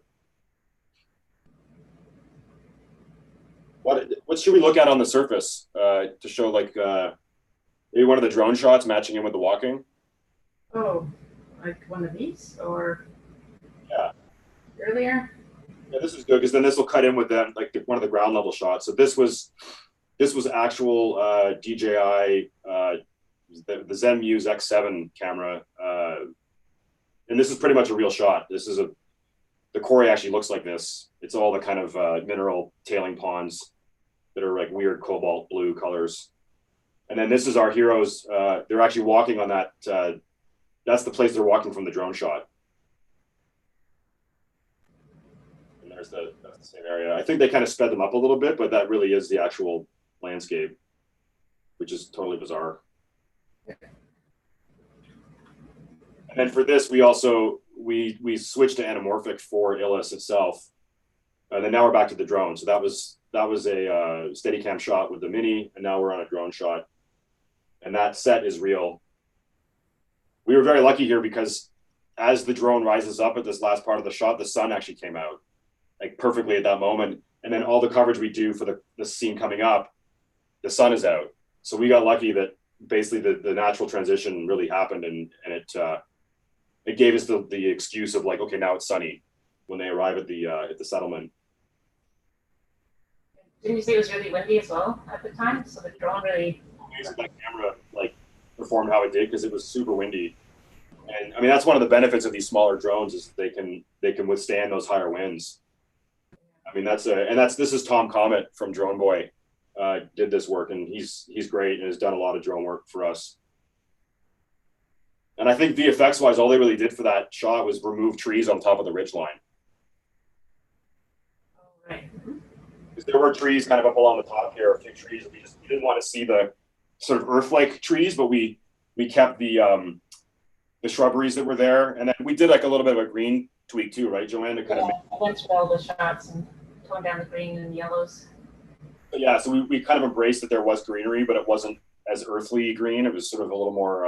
What should we look at on the surface to show like Maybe one of the drone shots matching in with the walking. Oh, like one of these or Yeah. earlier? Yeah, this is good because then this will cut in with them, like one of the ground level shots. So this was actual DJI the Zen Muse X7 camera, and this is pretty much a real shot. This is the quarry actually looks like this. It's all the kind of mineral tailing ponds that are like weird cobalt blue colors. And then this is our heroes. They're actually walking on that. That's the place they're walking from the drone shot. And that's the same area. I think they kind of sped them up a little bit, but that really is the actual landscape, which is totally bizarre. And then for this, we also we switched to anamorphic for Illis itself, and then now we're back to the drone. So that was a Steadicam shot with the Mini, and now we're on a drone shot, and that set is real. We were very lucky here because as the drone rises up at this last part of the shot, the sun actually came out like perfectly at that moment, and then all the coverage we do for the scene coming up, the sun is out. So we got lucky that basically the natural transition really happened, and it gave us the excuse of like, okay, now it's sunny when they arrive at the settlement. Didn't you say it was really windy as well at the time? So the drone really. Amazing that camera like performed how it did because it was super windy, and I mean that's one of the benefits of these smaller drones is they can withstand those higher winds. I mean this is Tom Comet from Drone Boy, did this work, and he's great and has done a lot of drone work for us. And I think VFX wise, all they really did for that shot was remove trees on top of the ridgeline. Oh, right. Because there were trees kind of up along the top here, a few trees. We didn't want to see the sort of earth-like trees, but we kept the shrubberies that were there, and then we did like a little bit of a green tweak too, right, Joanne? To kind of I went through all the shots and toned down the green and yellows. yeah, so we kind of embraced that there was greenery, but it wasn't as earthly green. It was sort of a little more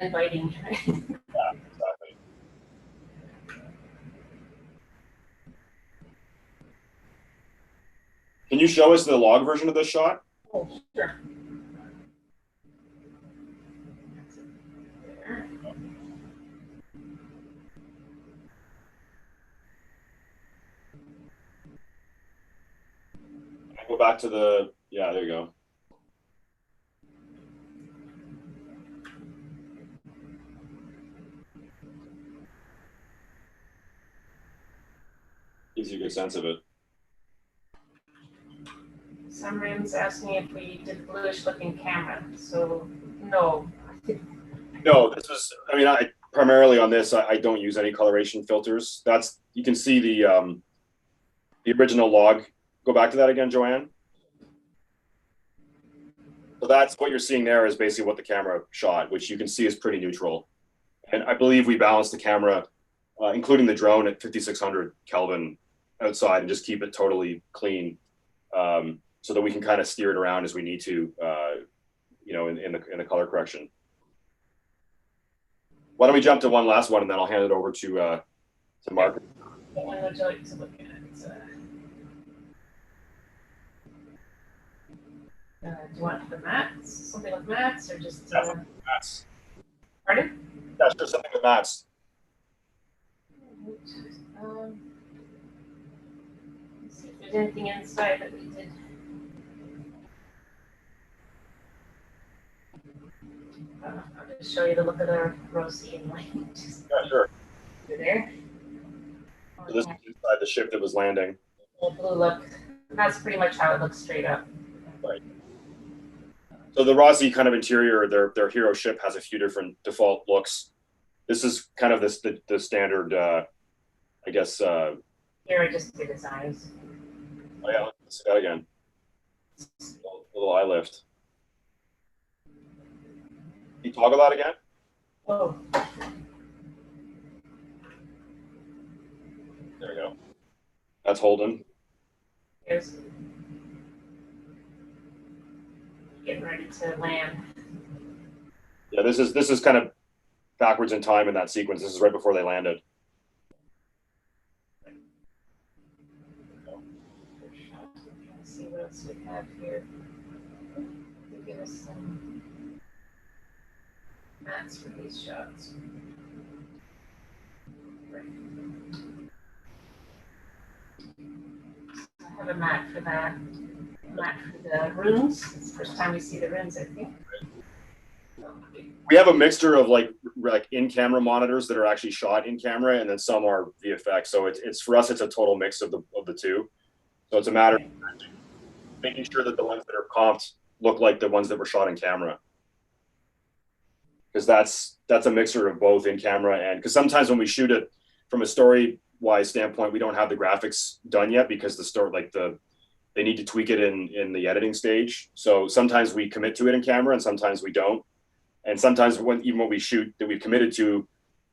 Uninviting. yeah, exactly. Can you show us the log version of this shot? Oh, sure. Go back to the, yeah, there you go. Gives you a good sense of it. Someone's asking if we did bluish looking camera. So no. No, this was, I mean, primarily on this, I don't use any coloration filters. You can see the original log. Go back to that again, Joanne. So that's what you're seeing there is basically what the camera shot, which you can see is pretty neutral. And I believe we balanced the camera, including the drone, at 5600 Kelvin outside and just keep it totally clean, so that we can kind of steer it around as we need to, in the color correction. Why don't we jump to one last one, and then I'll hand it over to Mark. What one would you like to look at? Do you want the mats? Something with mats, or just? Mats. Pardon? Yeah, sure, something with mats. Let's see if there's anything inside that we did. I'll just show you the look of the Rosie and like just Yeah, sure. over there. So this is inside the ship that was landing. The blue look. That's pretty much how it looks straight up. Right. So the Rosie kind of interior, their hero ship has a few different default looks. This is kind of the standard, I guess. Here I just did his eyes. Oh yeah, let's see that again. A little eye lift. Can you toggle that again? Oh. There we go. That's Holden. Here's getting ready to land. Yeah, this is kind of backwards in time in that sequence. This is right before they landed. Let's see what else we have here. Give us some. mats for these shots. Right. I have a mat for that. A mat for the rooms. It's the first time we see the rooms, I think. We have a mixture of like in-camera monitors that are actually shot in camera, and then some are VFX. So it's for us, it's a total mix of the two. So it's a matter of making sure that the ones that are comped look like the ones that were shot in camera. Because that's a mixture of both in camera and because sometimes when we shoot it from a story-wise standpoint, we don't have the graphics done yet because the story they need to tweak it in the editing stage. So sometimes we commit to it in camera and sometimes we don't. And sometimes even when we shoot that we've committed to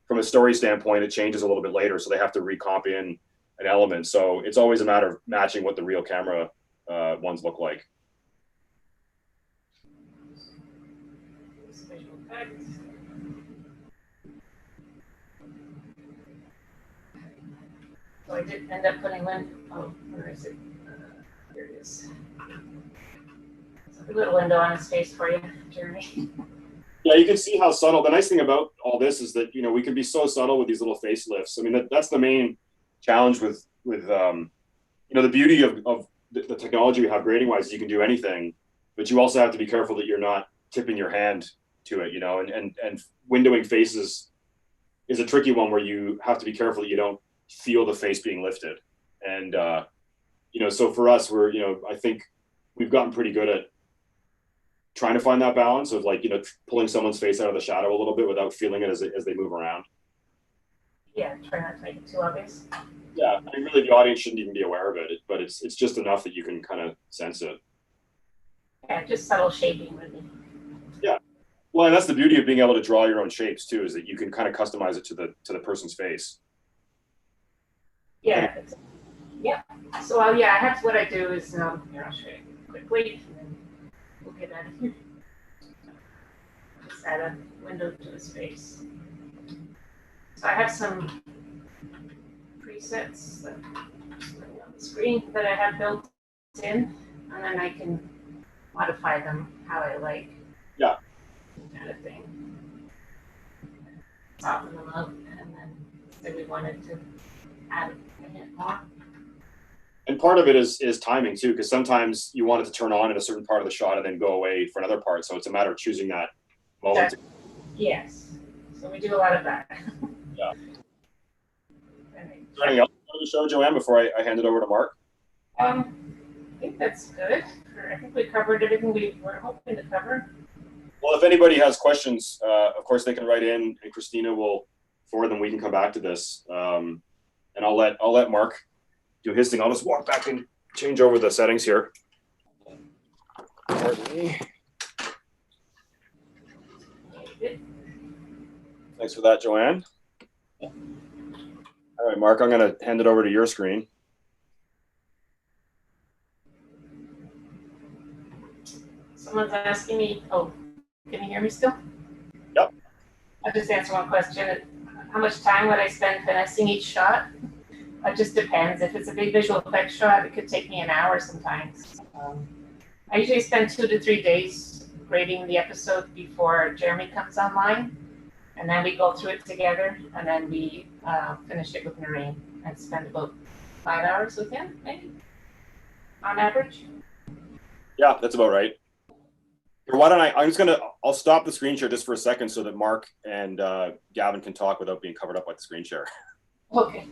from a story standpoint, it changes a little bit later. So they have to recomp in an element. So it's always a matter of matching what the real camera ones look like. So I did end up putting where is it? Here it is. So a little window on his face for you, Jeremy. Yeah, you can see how subtle. The nice thing about all this is that, we can be so subtle with these little facelifts. I mean, that's the main challenge with the beauty of the technology we have grading wise. You can do anything, but you also have to be careful that you're not tipping your hand to it, and windowing faces is a tricky one where you have to be careful that you don't feel the face being lifted. And, so for us, I think we've gotten pretty good at trying to find that balance of pulling someone's face out of the shadow a little bit without feeling it as they move around. Yeah, try not to make it too obvious. Yeah, I mean, really, the audience shouldn't even be aware of it, but it's just enough that you can kind of sense it. Yeah, just subtle shaping, really. Yeah, well, and that's the beauty of being able to draw your own shapes too, is that you can kind of customize it to the person's face. Yeah. Yeah. So yeah, what I do is I'll show you quickly. We'll get out of here. Just add a window to his face. So I have some presets that on the screen that I have built in, and then I can modify them how I like. Yeah. Kind of thing. Soften them up, and then say we wanted to add a hint more. And part of it is timing too, because sometimes you want it to turn on in a certain part of the shot and then go away for another part. So it's a matter of choosing that moment. Yes. So we do a lot of that. Yeah. Is there anything else you want to show, Joanne, before I hand it over to Mark? I think that's good. I think we covered everything we were hoping to cover. Well, if anybody has questions, of course they can write in, and Christina will forward them. We can come back to this, and I'll let Mark do his thing. I'll just walk back and change over the settings here. Pardon me. Thanks for that, Joanne. All right, Mark, I'm going to hand it over to your screen. Someone's asking me, can you hear me still? Yep. I'll just answer one question. How much time would I spend finessing each shot? It just depends. If it's a big visual effects shot, it could take me an hour sometimes. I usually spend 2 to 3 days grading the episode before Jeremy comes online. And then we go through it together, and then we finish it with Noreen and spend about 5 hours with him, maybe, on average. Yeah, that's about right. Here, why don't I'll stop the screen share just for a second so that Mark and Gavin can talk without being covered up by the screen share. Okay.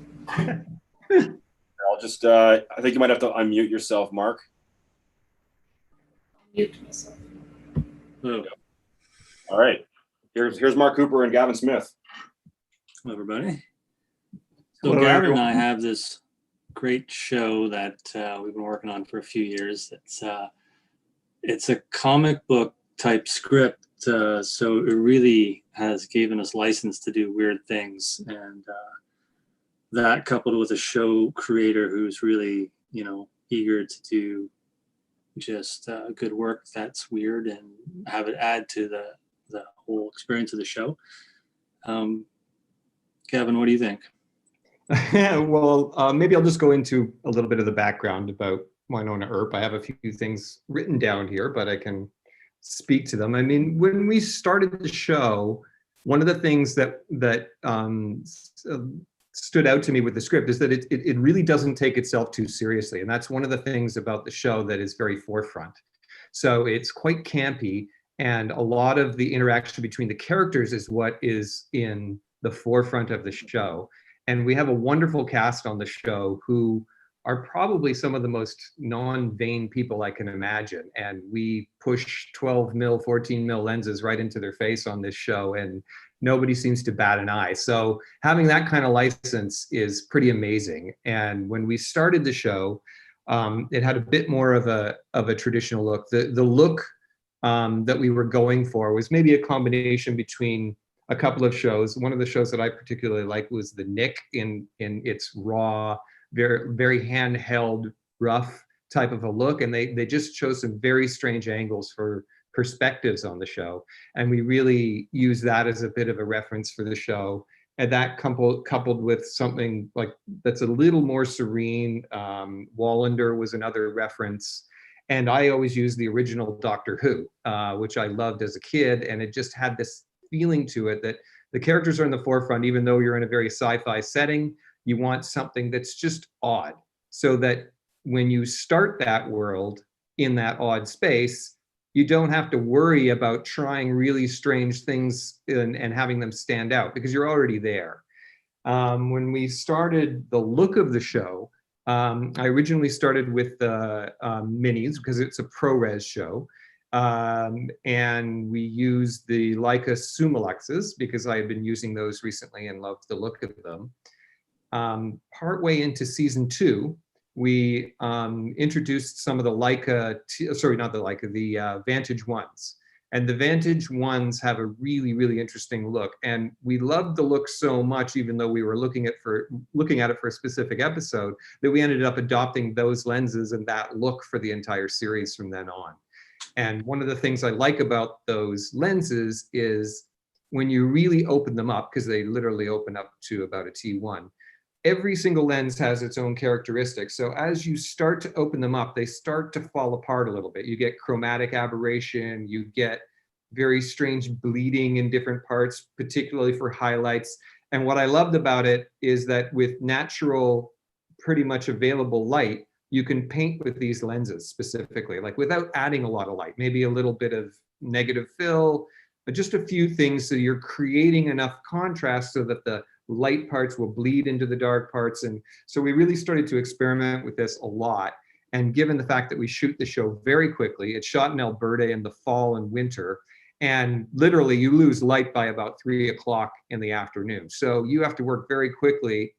I'll just, I think you might have to unmute yourself, Mark. Mute myself. Hello. All right. Here's Mark Kueper and Gavin Smith. Hello, everybody. So Hello, Gavin everyone. and I have this great show that we've been working on for a few years. It's a comic book type script, so it really has given us license to do weird things, and that coupled with a show creator who's really, eager to do just good work that's weird and have it add to the whole experience of the show. Gavin, what do you think? Well, maybe I'll just go into a little bit of the background about Wynonna Earp. I have a few things written down here, but I can speak to them. I mean, when we started the show, one of the things that stood out to me with the script is that it really doesn't take itself too seriously. And that's one of the things about the show that is very forefront. So it's quite campy, and a lot of the interaction between the characters is what is in the forefront of the show. And we have a wonderful cast on the show who are probably some of the most non-vain people I can imagine. And we push 12 mil, 14 mil lenses right into their face on this show, and nobody seems to bat an eye. So having that kind of license is pretty amazing. And when we started the show, it had a bit more of a traditional look. The look that we were going for was maybe a combination between a couple of shows. One of the shows that I particularly liked was The Nick in its raw, very, very handheld, rough type of a look. And they just chose some very strange angles for perspectives on the show. And we really use that as a bit of a reference for the show. And that coupled with something like that's a little more serene. Wallander was another reference. And I always use the original Doctor Who, which I loved as a kid. And it just had this feeling to it that the characters are in the forefront, even though you're in a very sci-fi setting. You want something that's just odd, so that when you start that world in that odd space, you don't have to worry about trying really strange things and having them stand out, because you're already there. When we started the look of the show, I originally started with the minis because it's a ProRes show. And we used the Leica Summilexes because I had been using those recently and loved the look of them. Partway into season 2, we introduced some of the Leica, the Vantage Ones. And the Vantage Ones have a really, really interesting look. And we loved the look so much, even though we were looking at it for a specific episode, that we ended up adopting those lenses and that look for the entire series from then on. And one of the things I like about those lenses is when you really open them up, because they literally open up to about a T1, every single lens has its own characteristics. So as you start to open them up, they start to fall apart a little bit. You get chromatic aberration, you get very strange bleeding in different parts, particularly for highlights. And what I loved about it is that with natural, pretty much available light, you can paint with these lenses specifically, like without adding a lot of light, maybe a little bit of negative fill, but just a few things, so you're creating enough contrast so that the light parts will bleed into the dark parts. And so we really started to experiment with this a lot. And given the fact that we shoot the show very quickly, it's shot in Alberta in the fall and winter, and literally you lose light by about 3 o'clock in the afternoon. So you have to work very quickly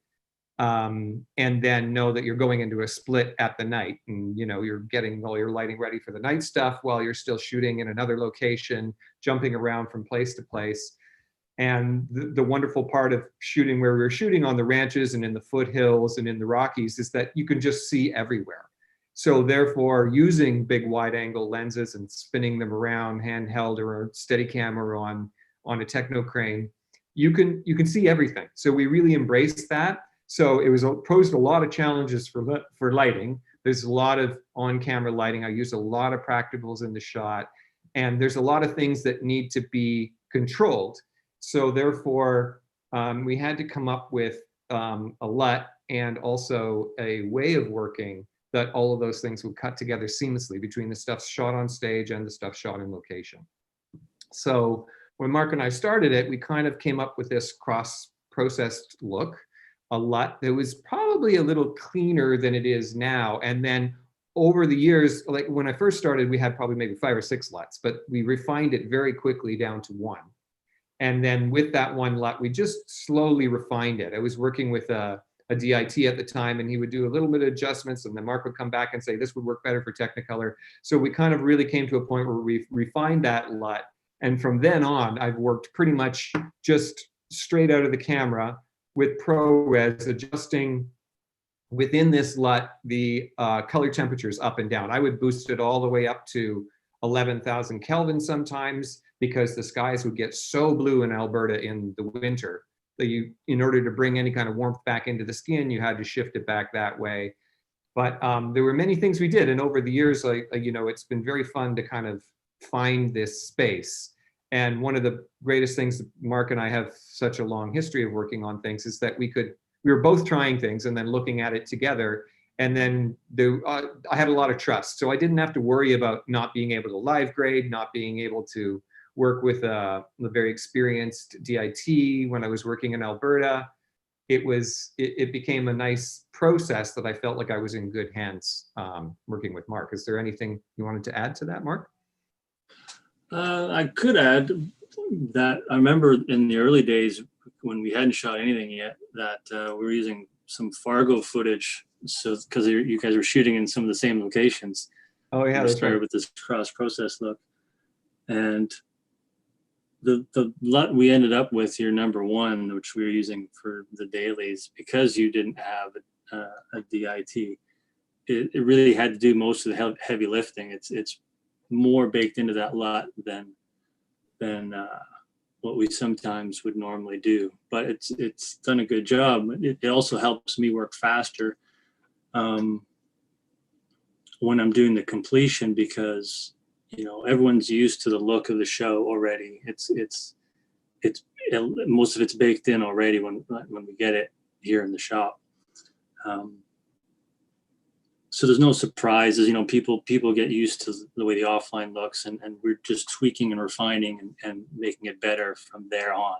and then know that you're going into a split at the night, and you're getting all your lighting ready for the night stuff while you're still shooting in another location, jumping around from place to place. And the wonderful part of shooting where we were shooting on the ranches and in the foothills and in the Rockies is that you can just see everywhere. So therefore, using big wide angle lenses and spinning them around handheld or a Steadicam or on a techno crane, you can see everything. So we really embraced that. So it posed a lot of challenges for lighting. There's a lot of on-camera lighting. I use a lot of practicals in the shot, and there's a lot of things that need to be controlled. So therefore, we had to come up with a LUT and also a way of working that all of those things would cut together seamlessly between the stuff shot on stage and the stuff shot in location. So when Mark and I started it, we kind of came up with this cross-processed look, a LUT that was probably a little cleaner than it is now. And then over the years, like when I first started, we had probably maybe 5 or 6 LUTs, but we refined it very quickly down to 1. And then with that 1 LUT, we just slowly refined it. I was working with a DIT at the time, and he would do a little bit of adjustments, and then Mark would come back and say, this would work better for Technicolor. So we kind of really came to a point where we refined that LUT. And from then on, I've worked pretty much just straight out of the camera with ProRes, adjusting within this LUT the color temperatures up and down. I would boost it all the way up to 11,000 Kelvin sometimes, because the skies would get so blue in Alberta in the winter that in order to bring any kind of warmth back into the skin, you had to shift it back that way. But there were many things we did, and over the years, it's been very fun to kind of find this space. And one of the greatest things that Mark and I have such a long history of working on things is that we were both trying things and then looking at it together. And then I had a lot of trust. So I didn't have to worry about not being able to live grade, not being able to work with a very experienced DIT when I was working in Alberta. It became a nice process that I felt like I was in good hands working with Mark. Is there anything you wanted to add to that, Mark? I could add that I remember in the early days when we hadn't shot anything yet that we were using some Fargo footage. So because you guys were shooting in some of the same locations. Oh yeah, we started with this cross-process look, and the LUT we ended up with your number one, which we were using for the dailies, because you didn't have a DIT. It really had to do most of the heavy lifting. It's more baked into that LUT than what we sometimes would normally do. But it's done a good job. It also helps me work faster when I'm doing the completion, because everyone's used to the look of the show already. It's most of it's baked in already when we get it here in the shop. So there's no surprises. People get used to the way the offline looks, and we're just tweaking and refining and making it better from there on.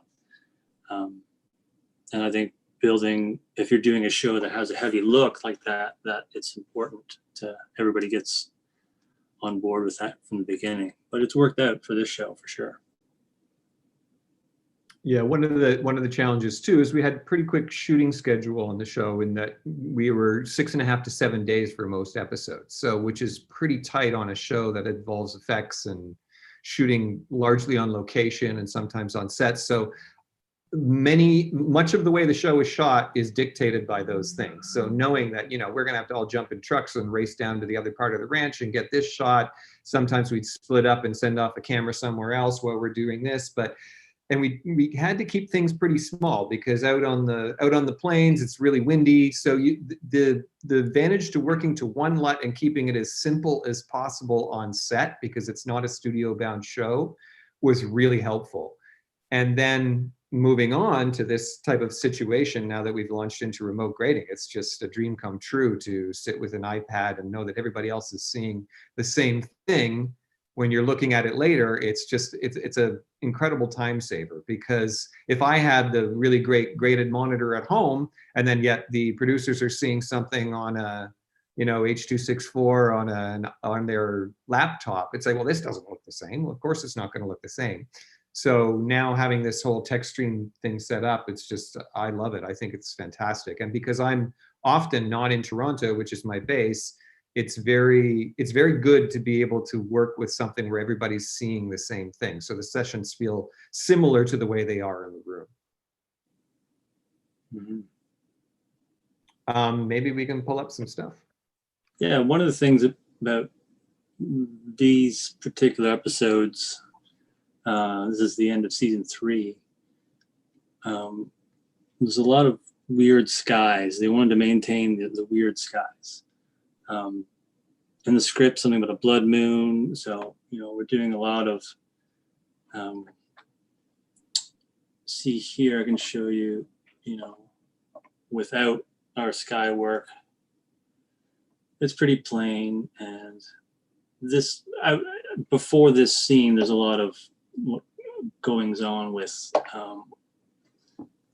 And I think if you're doing a show that has a heavy look like that it's important to everybody gets on board with that from the beginning. But it's worked out for this show for sure. Yeah, one of the challenges too is we had a pretty quick shooting schedule on the show, in that we were 6.5 to 7 days for most episodes. So, which is pretty tight on a show that involves effects and shooting largely on location and sometimes on sets. So much of the way the show is shot is dictated by those things. So knowing that, we're going to have to all jump in trucks and race down to the other part of the ranch and get this shot. Sometimes we'd split up and send off a camera somewhere else while we're doing this. And we had to keep things pretty small, because out on the plains, it's really windy. So the advantage to working to one LUT and keeping it as simple as possible on set, because it's not a studio bound show, was really helpful. And then moving on to this type of situation, now that we've launched into remote grading, it's just a dream come true to sit with an iPad and know that everybody else is seeing the same thing. When you're looking at it later, it's an incredible time saver, because if I had the really great graded monitor at home, and then yet the producers are seeing something on a H.264 on their laptop, it's like, well, this doesn't look the same. Well, of course it's not going to look the same. So now having this whole tech stream thing set up, it's just, I love it. I think it's fantastic. And because I'm often not in Toronto, which is my base, it's very good to be able to work with something where everybody's seeing the same thing. So the sessions feel similar to the way they are in the room. Mm-hmm. Maybe we can pull up some stuff. Yeah, one of the things about these particular episodes, this is the end of season 3. There's a lot of weird skies. They wanted to maintain the weird skies. In the script, something about a blood moon. So, we're doing a lot of, see here, I can show you, without our sky work, it's pretty plain. And before this scene, there's a lot of goings on with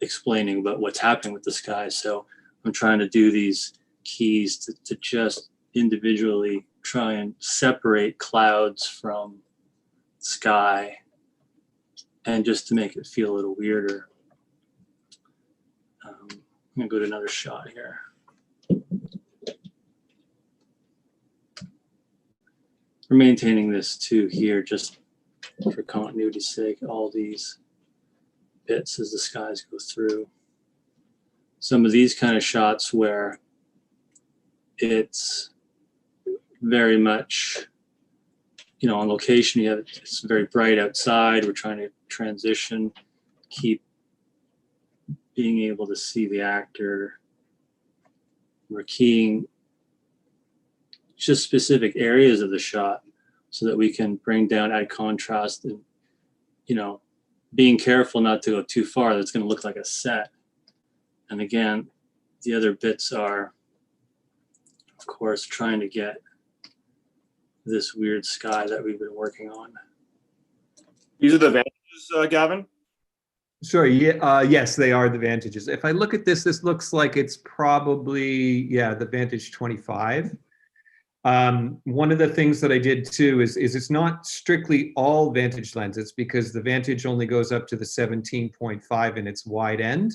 explaining about what's happening with the sky. So I'm trying to do these keys to just individually try and separate clouds from sky, and just to make it feel a little weirder. I'm gonna go to another shot here. We're maintaining this too here, just for continuity's sake, all these bits as the skies go through. Some of these kind of shots where it's very much, on location, it's very bright outside. We're trying to transition, keep being able to see the actor. We're keying just specific areas of the shot so that we can bring down, add contrast, you know, being careful not to go too far. That's going to look like a set. And again, the other bits are, of course, trying to get this weird sky that we've been working on. These are the advantages, Gavin? Sorry, yeah, yes, they are the Vantages. If I look at this, this looks like it's probably, yeah, the Vantage 25. One of the things that I did too is it's not strictly all Vantage lenses, because the Vantage only goes up to the 17.5 in its wide end.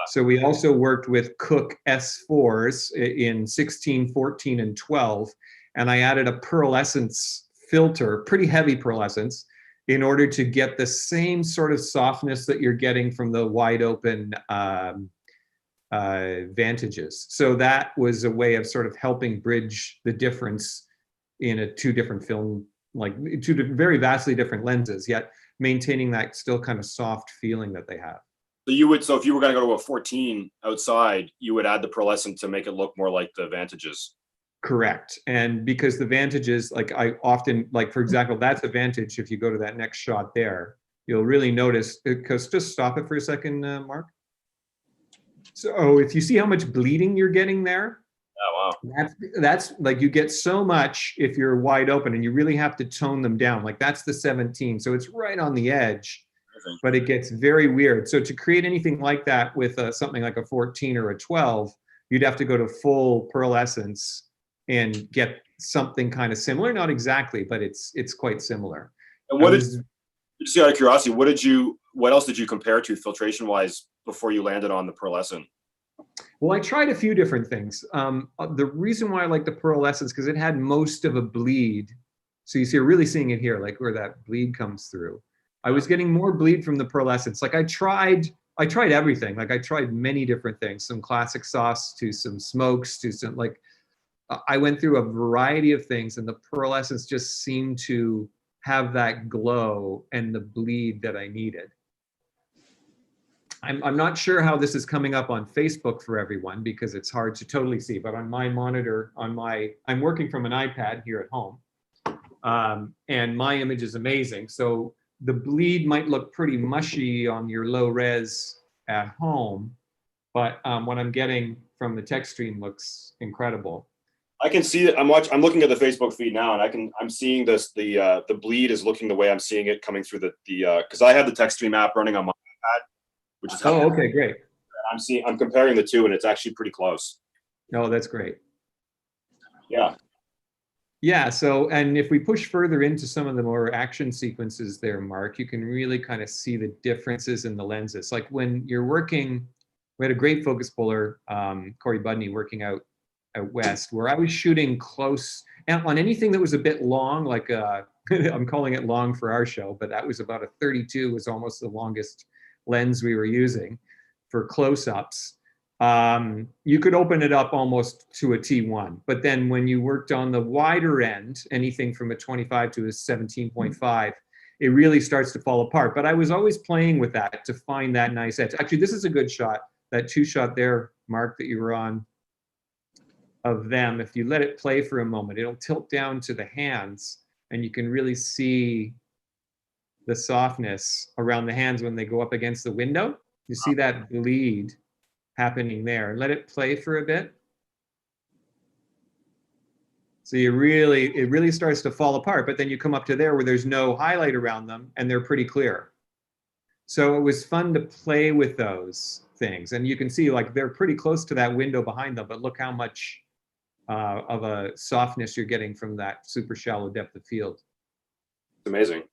So we also worked with Cooke S4s in 16, 14, and 12. And I added a pearlescence filter, pretty heavy pearlescence, in order to get the same sort of softness that you're getting from the wide open Vantages. So that was a way of sort of helping bridge the difference in two different film, like two very vastly different lenses, yet maintaining that still kind of soft feeling that they have. So if you were going to go to a 14 outside, you would add the pearlescent to make it look more like the Vantages. Correct. And because the Vantages, like I often, like for example, that's a Vantage. If you go to that next shot there, you'll really notice, because just stop it for a second, Mark. So if you see how much bleeding you're getting there, Oh, wow. that's like, you get so much if you're wide open, and you really have to tone them down. Like that's the 17. So it's right on the edge, but it gets very weird. So to create anything like that with something like a 14 or a 12, you'd have to go to full pearlescence and get something kind of similar. Not exactly, but it's quite similar. And what just out of curiosity, what else did you compare to filtration wise before you landed on the pearlescent? Well, I tried a few different things. The reason why I like the pearlescence, because it had most of a bleed. So you see, you're really seeing it here, like where that bleed comes through. I was getting more bleed from the pearlescence. Like I tried everything. Like I tried many different things, some classic sauce to some smokes to some, like I went through a variety of things, and the pearlescence just seemed to have that glow and the bleed that I needed. I'm not sure how this is coming up on Facebook for everyone, because it's hard to totally see, but on my monitor, I'm working from an iPad here at home, and my image is amazing. So the bleed might look pretty mushy on your low res at home, but what I'm getting from the tech stream looks incredible. I can see it. I'm looking at the Facebook feed now, and I'm seeing this. The bleed is looking the way I'm seeing it coming through the because I have the TechStream app running on my iPad, which is oh, okay, great. I'm comparing the two, and it's actually pretty close. Oh, that's great. Yeah. Yeah. So, and if we push further into some of the more action sequences there, Mark, you can really kind of see the differences in the lenses. Like when you're working, we had a great focus puller, Corey Budney, working out west, where I was shooting close, and on anything that was a bit long, like I'm calling it long for our show, but that was about a 32, was almost the longest lens we were using for close-ups. You could open it up almost to a T1, but then when you worked on the wider end, anything from a 25 to a 17.5, it really starts to fall apart. But I was always playing with that to find that nice edge. Actually, this is a good shot, that two shot there, Mark, that you were on, of them. If you let it play for a moment, it'll tilt down to the hands, and you can really see the softness around the hands when they go up against the window. You see that bleed happening there. Let it play for a bit. So it really starts to fall apart, but then you come up to there where there's no highlight around them, and they're pretty clear. So it was fun to play with those things. And you can see like they're pretty close to that window behind them, but look how much of a softness you're getting from that super shallow depth of field. It's amazing.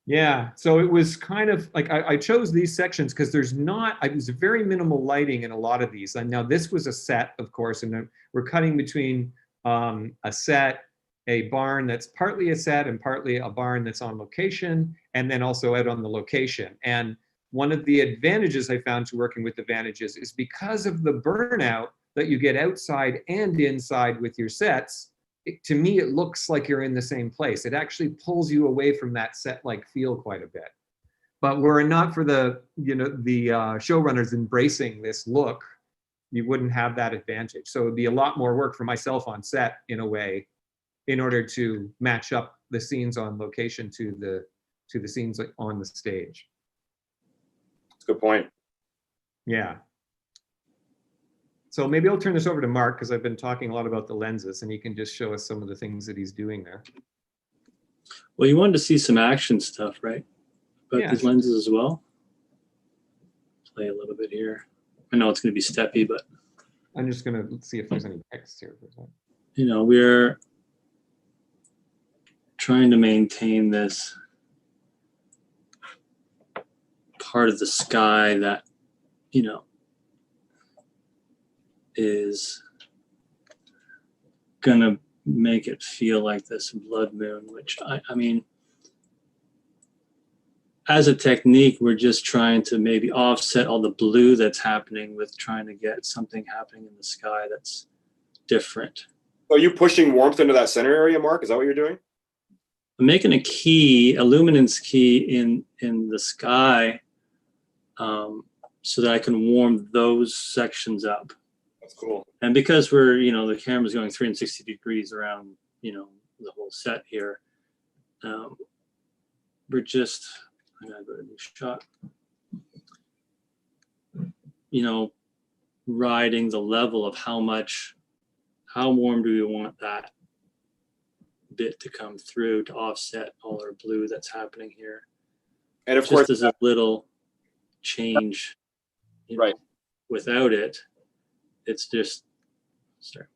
Yeah, so it was kind of like I chose these sections because it was very minimal lighting in a lot of these. And now this was a set, of course, and we're cutting between a set, a barn that's partly a set and partly a barn that's on location, and then also out on the location. And one of the advantages I found to working with the Vantages is because of the burnout that you get outside and inside with your sets, to me, it looks like you're in the same place. It actually pulls you away from that set-like feel quite a bit. But were it not for the showrunners embracing this look, you wouldn't have that advantage. So it'd be a lot more work for myself on set, in a way, in order to match up the scenes on location to to the scenes like on the stage. That's a good point. Yeah. So maybe I'll turn this over to Mark because I've been talking a lot about the lenses, and he can just show us some of the things that he's doing there. Well, you wanted to see some action stuff, right? About Yeah, these lenses as well. Play a little bit here. I know it's going to be steppy, but I'm just going to see if there's any text here for a second. you know, we're trying to maintain this part of the sky that, you know, is gonna make it feel like this blood moon, which I mean, as a technique, we're just trying to maybe offset all the blue that's happening with trying to get something happening in the sky that's different. Are you pushing warmth into that center area, Mark? Is that what you're doing? I'm making a key, a luminance key in the sky, so that I can warm those sections up. That's cool. And because we're, you know, the camera's going 360 degrees around, you know, the whole set here, we're just, I gotta go to a new shot, you know, riding the level of how warm do we want that bit to come through to offset all our blue that's happening here. And of just course, as a little change, you know, right. Without it, it's just, sorry,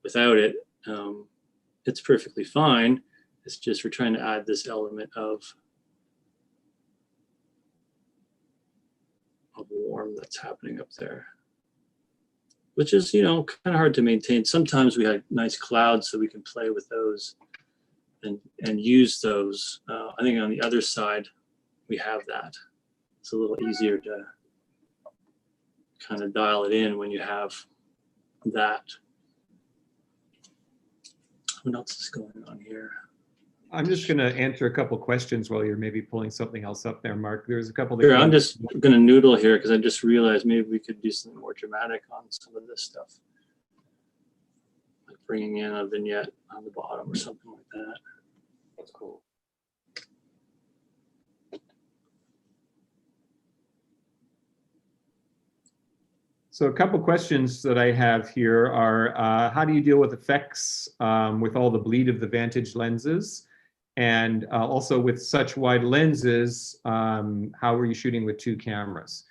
without it, it's perfectly fine. It's just we're trying to add this element of warm that's happening up there, which is, you know, kind of hard to maintain. Sometimes we have nice clouds, so we can play with those and use those. I think on the other side, we have that. It's a little easier to kind of dial it in when you have that. What else is going on here? I'm just going to answer a couple questions while you're maybe pulling something else up there, Mark. There's a couple. Sure, I'm just going to noodle here because I just realized maybe we could do something more dramatic on some of this stuff, like bringing in a vignette on the bottom or something like that. That's cool. So a couple questions that I have here are, how do you deal with effects with all the bleed of the Vantage lenses? And also with such wide lenses, how are you shooting with two cameras?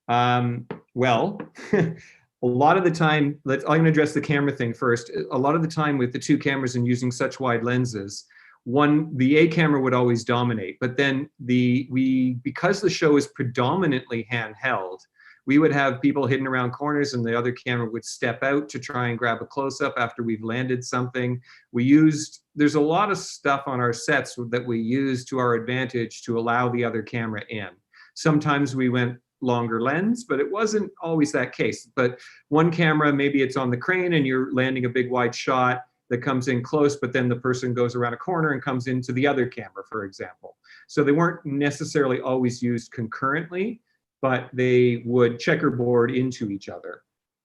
Well, a lot of the time, I'm gonna address the camera thing first. A lot of the time with the two cameras and using such wide lenses, the A camera would always dominate, but then because the show is predominantly handheld, we would have people hidden around corners and the other camera would step out to try and grab a close-up after we've landed something. There's a lot of stuff on our sets that we use to our advantage to allow the other camera in. Sometimes we went longer lens, but it wasn't always that case. But one camera, maybe it's on the crane and you're landing a big wide shot that comes in close, but then the person goes around a corner and comes into the other camera, for example. So they weren't necessarily always used concurrentently, but they would checkerboard into each other.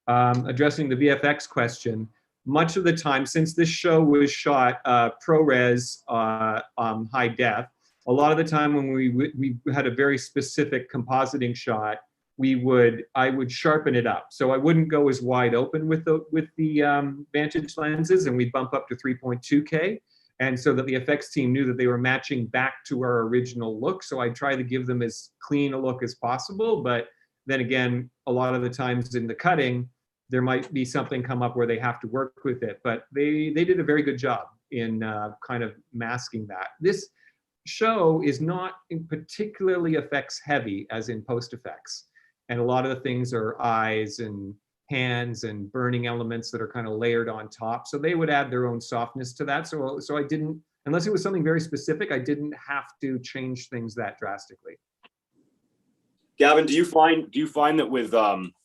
Addressing the VFX question, much of the time, since this show was shot ProRes high def, a lot of the time when we had a very specific compositing shot, I would sharpen it up. So I wouldn't go as wide open with the Vantage lenses, and we'd bump up to 3.2K. And so that the effects team knew that they were matching back to our original look. So I try to give them as clean a look as possible. But then again, a lot of the times in the cutting, there might be something come up where they have to work with it. But they did a very good job in kind of masking that. This show is not particularly effects heavy as in post effects. And a lot of the things are eyes and hands and burning elements that are kind of layered on top. So they would add their own softness to that. So I didn't, unless it was something very specific, I didn't have to change things that drastically. Gavin, do you find that with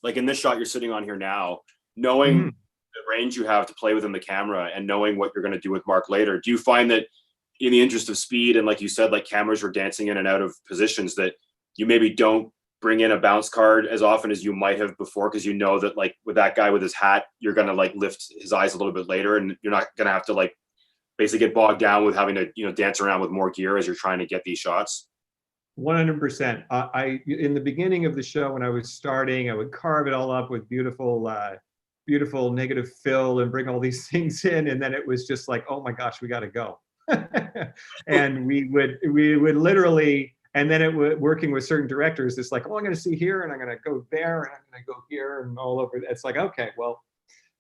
like in this shot you're sitting on here now, knowing the range you have to play within the camera and knowing what you're going to do with Mark later, do you find that in the interest of speed and like you said, like cameras are dancing in and out of positions, that you maybe don't bring in a bounce card as often as you might have before, because you know that like with that guy with his hat, you're gonna like lift his eyes a little bit later and you're not gonna have to like basically get bogged down with having to, dance around with more gear as you're trying to get these shots? 100%. In the beginning of the show, when I was starting, I would carve it all up with beautiful, beautiful negative fill and bring all these things in, and then it was just like, oh my gosh, we got to go. And we would literally, and then working with certain directors, it's like, oh, I'm going to see here, and I'm going to go there, and I'm going to go here, and all over. It's like, okay, well,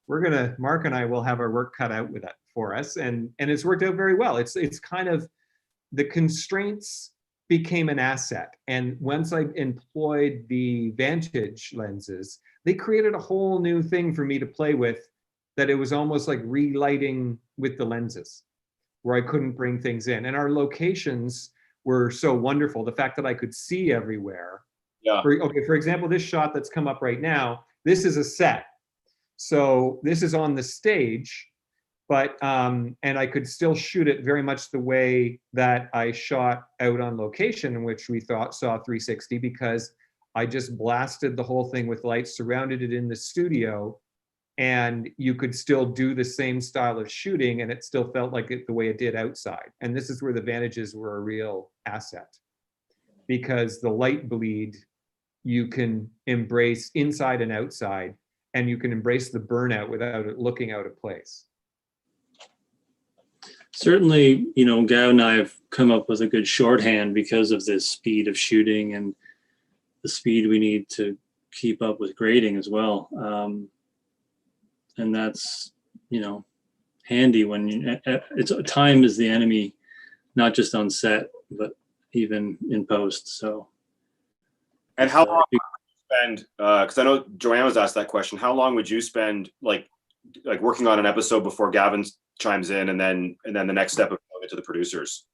Mark and I will have our work cut out with that for us, and it's worked out very well. It's kind of, the constraints became an asset. And once I employed the Vantage lenses, they created a whole new thing for me to play with, that it was almost like relighting with the lenses, where I couldn't bring things in. And our locations were so wonderful. The fact that I could see everywhere. Yeah. For example, this shot that's come up right now, this is a set. So this is on the stage, but and I could still shoot it very much the way that I shot out on location, in which we saw 360, because I just blasted the whole thing with lights, surrounded it in the studio, and you could still do the same style of shooting, and it still felt like it the way it did outside. And this is where the Vantages were a real asset, because the light bleed you can embrace inside and outside, and you can embrace the burnout without it looking out of place. Certainly, Gavin and I have come up with a good shorthand because of this speed of shooting and the speed we need to keep up with grading as well. And that's, handy when time is the enemy, not just on set, but even in post. So. And how long would you spend, because I know Joanne was asked that question, how long would you spend like working on an episode before Gavin chimes in, and then the next step of going to the producers?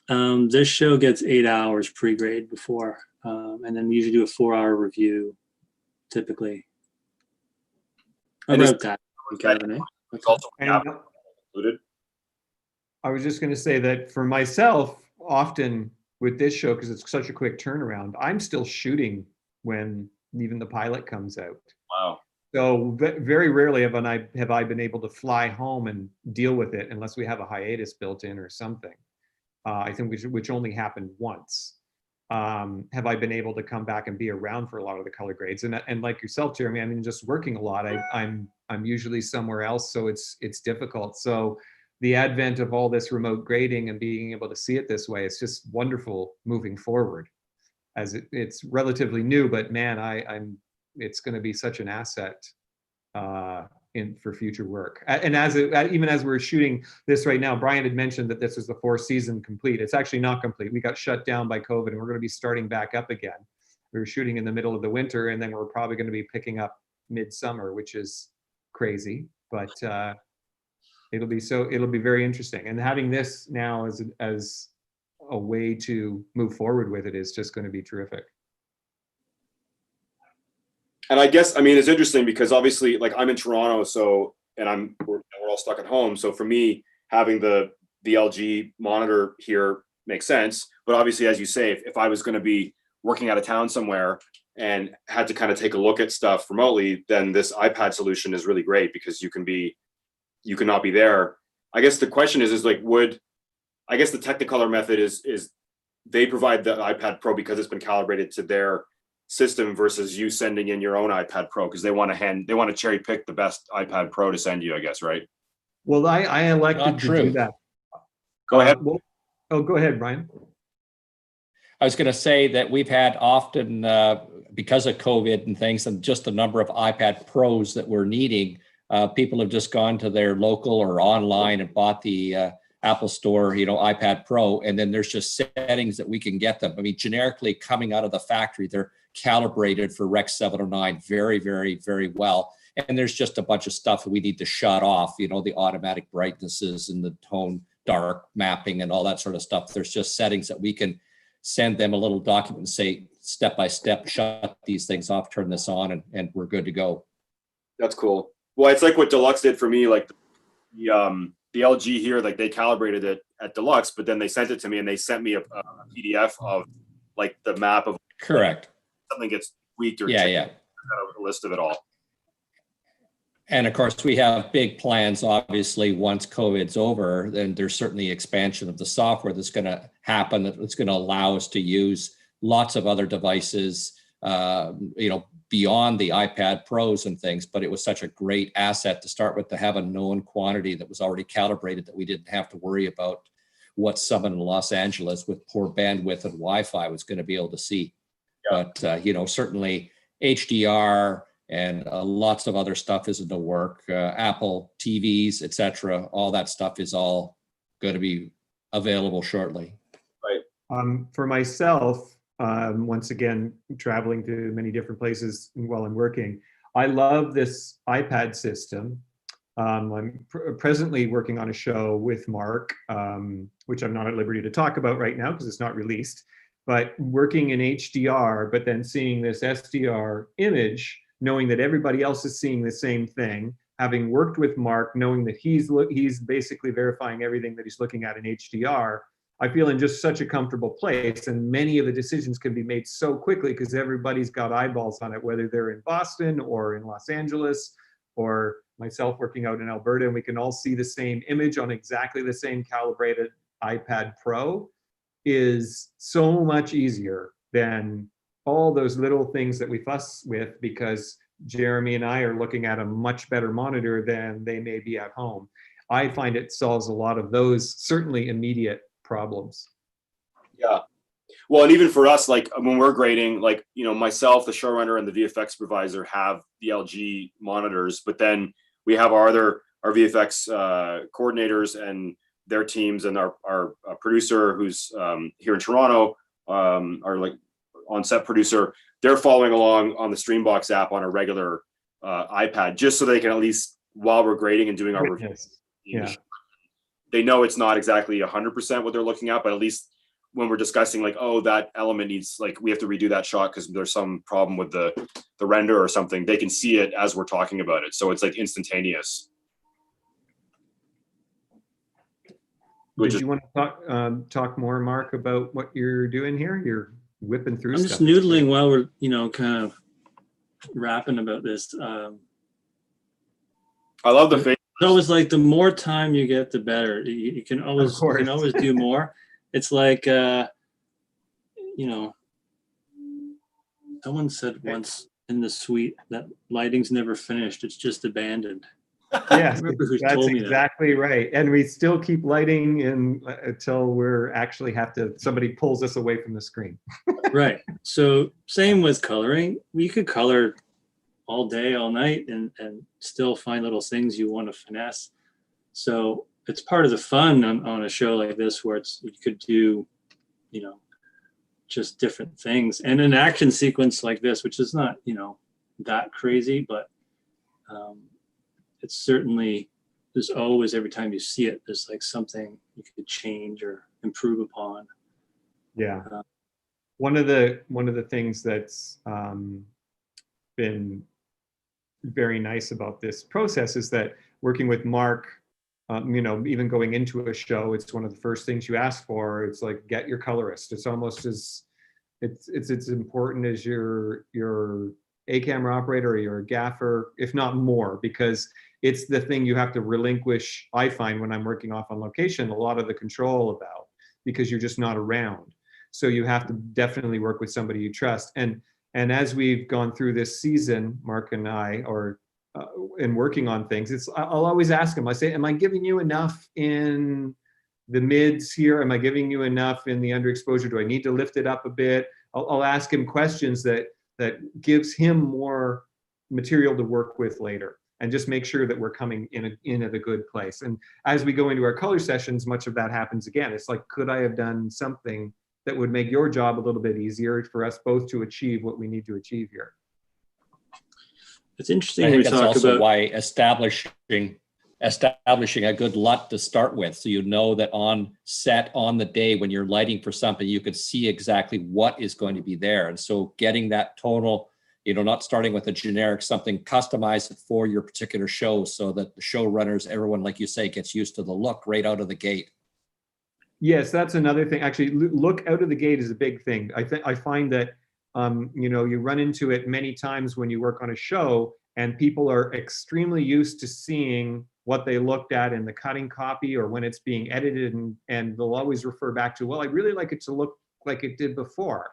This show gets 8 hours pre-grade before, and then we usually do a 4-hour review, typically. About that, Gavin, eh? It's also And included. I was just going to say that for myself, often with this show, because it's such a quick turnaround, I'm still shooting when even the pilot comes out. Wow. So very rarely have I been able to fly home and deal with it, unless we have a hiatus built in or something. I think which only happened once. Have I been able to come back and be around for a lot of the color grades, and like yourself, Jeremy, I mean, just working a lot. I'm usually somewhere else, so it's difficult. So the advent of all this remote grading and being able to see it this way, it's just wonderful moving forward. As it's relatively new, but man, it's going to be such an asset for future work. And even as we're shooting this right now, Brian had mentioned that this is the 4th season complete. It's actually not complete. We got shut down by COVID, and we're going to be starting back up again. We were shooting in the middle of the winter, and then we're probably going to be picking up midsummer, which is crazy, but it'll be very interesting. And having this now as a way to move forward with it is just going to be terrific. And I guess, I mean, it's interesting because obviously, like, I'm in Toronto, so, and we're all stuck at home. So for me, having the LG monitor here makes sense. But obviously, as you say, if I was going to be working out of town somewhere and had to kind of take a look at stuff remotely, then this iPad solution is really great, because you can not be there. I guess the question is like, I guess the Technicolor method is they provide the iPad Pro because it's been calibrated to their system, versus you sending in your own iPad Pro because they want to cherry pick the best iPad Pro to send you, I guess, right? Well, I elected to do that. Go ahead. Go ahead, Brian. I was going to say that we've had often, because of COVID and things, and just the number of iPad Pros that we're needing, people have just gone to their local or online and bought the Apple Store, iPad Pro, and then there's just settings that we can get them. I mean, generically coming out of the factory, they're calibrated for Rec 709 very, very, very well. And there's just a bunch of stuff that we need to shut off, the automatic brightnesses and the tone dark mapping and all that sort of stuff. There's just settings that we can send them a little document and say, step by step, shut these things off, turn this on, and we're good to go. That's cool. Well, it's like what Deluxe did for me, like the LG here, like they calibrated it at Deluxe, but then they sent it to me and they sent me a PDF of like the map of correct. Something gets tweaked or yeah. a list of it all. And of course, we have big plans, obviously, once COVID's over, then there's certainly expansion of the software that's going to happen, that's going to allow us to use lots of other devices, beyond the iPad Pros and things. But it was such a great asset to start with, to have a known quantity that was already calibrated, that we didn't have to worry about what someone in Los Angeles with poor bandwidth and Wi-Fi was going to be able to see. Yeah. But, certainly HDR, and lots of other stuff is in the work. Apple TVs, etc. All that stuff is all going to be available shortly. Right. For myself, once again, traveling to many different places while I'm working, I love this iPad system. I'm presently working on a show with Mark, which I'm not at liberty to talk about right now because it's not released, but working in HDR, but then seeing this SDR image, knowing that everybody else is seeing the same thing, having worked with Mark, knowing that he's basically verifying everything that he's looking at in HDR, I feel in just such a comfortable place. And many of the decisions can be made so quickly because everybody's got eyeballs on it, whether they're in Boston or in Los Angeles, or myself working out in Alberta, and we can all see the same image on exactly the same calibrated iPad Pro is so much easier than all those little things that we fuss with, because Jeremy and I are looking at a much better monitor than they may be at home. I find it solves a lot of those certainly immediate problems. Yeah. Well, and even for us, like when we're grading, like, myself, the showrunner, and the VFX supervisor have the LG monitors, but then we have our VFX coordinators and their teams, and our producer who's here in Toronto, our like on-set producer, they're following along on the Streambox app on a regular iPad, just so they can, at least while we're grading and doing our reviews, they know it's not exactly 100% what they're looking at, but at least when we're discussing, like, oh, that element needs, like, we have to redo that shot because there's some problem with the render or something, they can see it as we're talking about it. So it's like instantaneous. Did you want to talk more, Mark, about what you're doing here? You're whipping through I'm stuff. just noodling while we're, kind of rapping about this. I love the face. It's always like the more time you get, the better. You can always do more. It's like, someone said once in the suite that lighting's never finished; it's just abandoned. Yes, that's exactly right. And we still keep lighting until we're actually somebody pulls us away from the screen. Right. So same with coloring. You could color all day, all night, and still find little things you want to finesse. So it's part of the fun on a show like this, where you could do, just different things. And an action sequence like this, which is not, that crazy, but it's certainly, there's always, every time you see it, there's like something you could change or improve upon. Yeah. One of the things that's been very nice about this process is that working with Mark, even going into a show, it's one of the first things you ask for. It's like, get your colorist. It's almost as it's important as your A camera operator or your gaffer, if not more, because it's the thing you have to relinquish. I find when I'm working off on location, a lot of the control about, because you're just not around. So you have to definitely work with somebody you trust. And as we've gone through this season, Mark and I, in working on things, I'll always ask him, I say, am I giving you enough in the mids here? Am I giving you enough in the underexposure? Do I need to lift it up a bit? I'll ask him questions that gives him more material to work with later, and just make sure that we're coming in at a good place. And as we go into our color sessions, much of that happens again. It's like, could I have done something that would make your job a little bit easier for us both to achieve what we need to achieve here? It's interesting. I think that's also why establishing a good LUT to start with, so you know that on set, on the day when you're lighting for something, you could see exactly what is going to be there. And so getting that total, not starting with a generic something, customize it for your particular show, so that the showrunners, everyone, like you say, gets used to the look right out of the gate. Yes, that's another thing. Actually, look out of the gate is a big thing. I find that you run into it many times when you work on a show, And people are extremely used to seeing what they looked at in the cutting copy or when it's being edited, and they'll always refer back to, well, I really like it to look like it did before.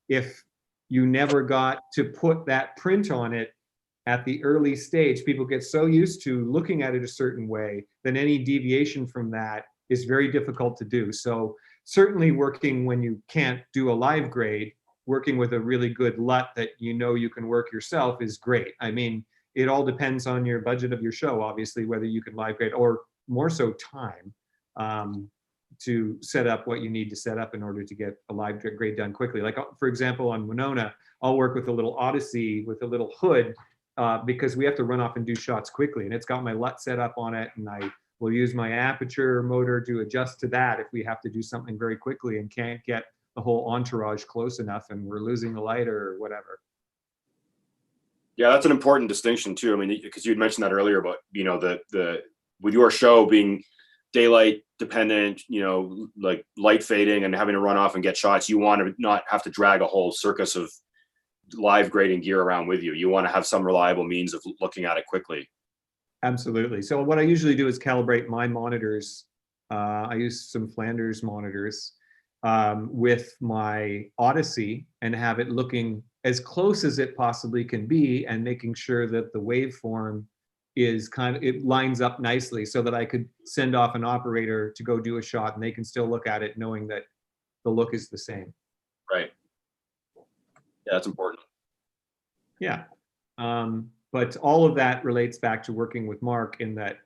If you never got to put that print on it at the early stage, people get so used to looking at it a certain way that any deviation from that is very difficult to do. So certainly working when you can't do a live grade, working with a really good LUT that you know you can work yourself is great. I mean, it all depends on your budget of your show, obviously, whether you can live grade or more so time to set up what you need to set up in order to get a live grade done quickly. Like, for example, on Wynonna, I'll work with a little Odyssey with a little hood because we have to run off and do shots quickly. And it's got my LUT set up on it, and I will use my aperture motor to adjust to that if we have to do something very quickly and can't get the whole entourage close enough and we're losing the light or whatever. Yeah, that's an important distinction too. I mean, because you had mentioned that earlier about, you know, the with your show being daylight dependent, you know, like light fading and having to run off and get shots, you want to not have to drag a whole circus of live grading gear around with you. You want to have some reliable means of looking at it quickly. Absolutely. So what I usually do is calibrate my monitors. I use some Flanders monitors with my Odyssey and have it looking as close as it possibly can be, and making sure that the waveform is it lines up nicely so that I could send off an operator to go do a shot and they can still look at it knowing that the look is the same. Right. Yeah, that's important. Yeah. But all of that relates back to working with Mark in that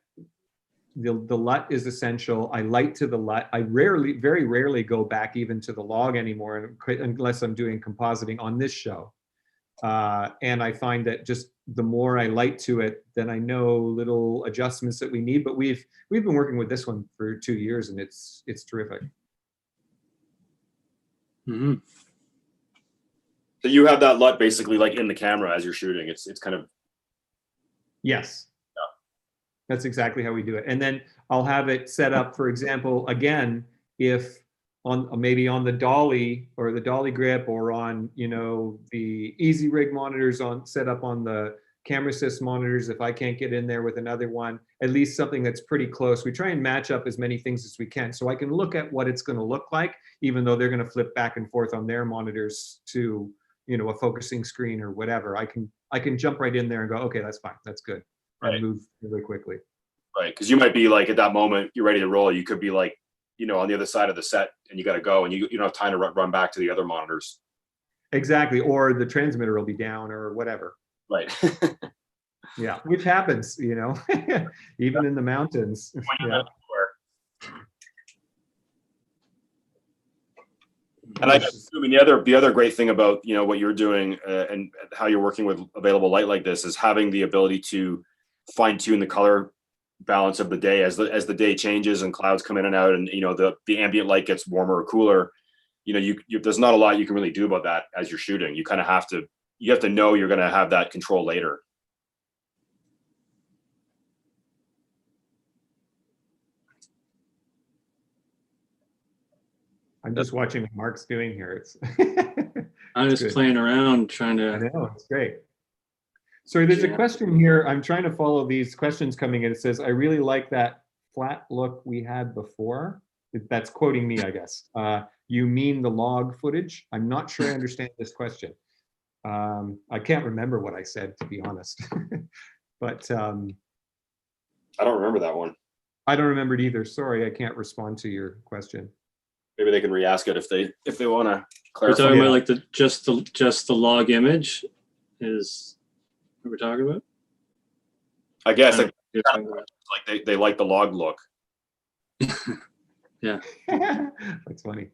the LUT is essential. I light to the LUT. I very rarely go back even to the log anymore unless I'm doing compositing on this show. And I find that just the more I light to it, then I know little adjustments that we need. But we've been working with this one for 2 years, and it's terrific. Mm-hmm. So you have that LUT basically like in the camera as you're shooting. It's kind of. Yes. That's exactly how we do it. And then I'll have it set up, for example, again, if maybe on the dolly or the dolly grip or on, you know, the easy rig monitors set up on the camera assist monitors, if I can't get in there with another one, at least something that's pretty close. We try and match up as many things as we can so I can look at what it's going to look like, even though they're going to flip back and forth on their monitors to, you know, a focusing screen or whatever. I can jump right in there and go, okay, that's fine, that's good. Right. And move really quickly. Right, because you might be like at that moment you're ready to roll. You could be like, you know, on the other side of the set, and you got to go, and you don't have time to run back to the other monitors. Exactly, or the transmitter will be down or whatever. Right. Yeah, which happens, you know, even in the mountains. Yeah. And I mean, the other great thing about, you know, what you're doing and how you're working with available light like this is having the ability to fine tune the color balance of the day as the day changes and clouds come in and out, and, you know, the ambient light gets warmer or cooler. You know, there's not a lot you can really do about that as you're shooting. You kind of have to know you're going to have that control later. I'm just watching what Mark's doing here. It's I'm just playing around trying to. I know, it's great. So there's a question here. I'm trying to follow these questions coming in. It says, I really like that flat look we had before. That's quoting me, I guess. You mean the log footage? I'm not sure I understand this question. I can't remember what I said, to be honest. But I don't remember that one. I don't remember it either. Sorry, I can't respond to your question. Maybe they can re-ask it if they want to clarify. We're talking about like just the log image is what we're talking about. I guess like they like the log look. Yeah. That's funny.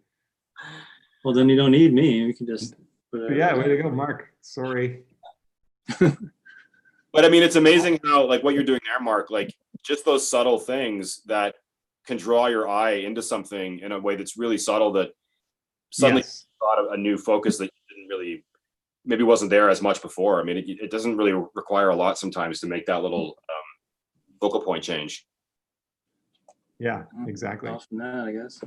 Well, then you don't need me. We can just. Yeah, way to go, Mark. Sorry. But I mean, it's amazing how, like, what you're doing there, Mark, like just those subtle things that can draw your eye into something in a way that's really subtle, that suddenly got a new focus that you didn't really, maybe wasn't there as much before. I mean, it doesn't really require a lot sometimes to make that little focal point change. Yeah, exactly. Often that, I guess.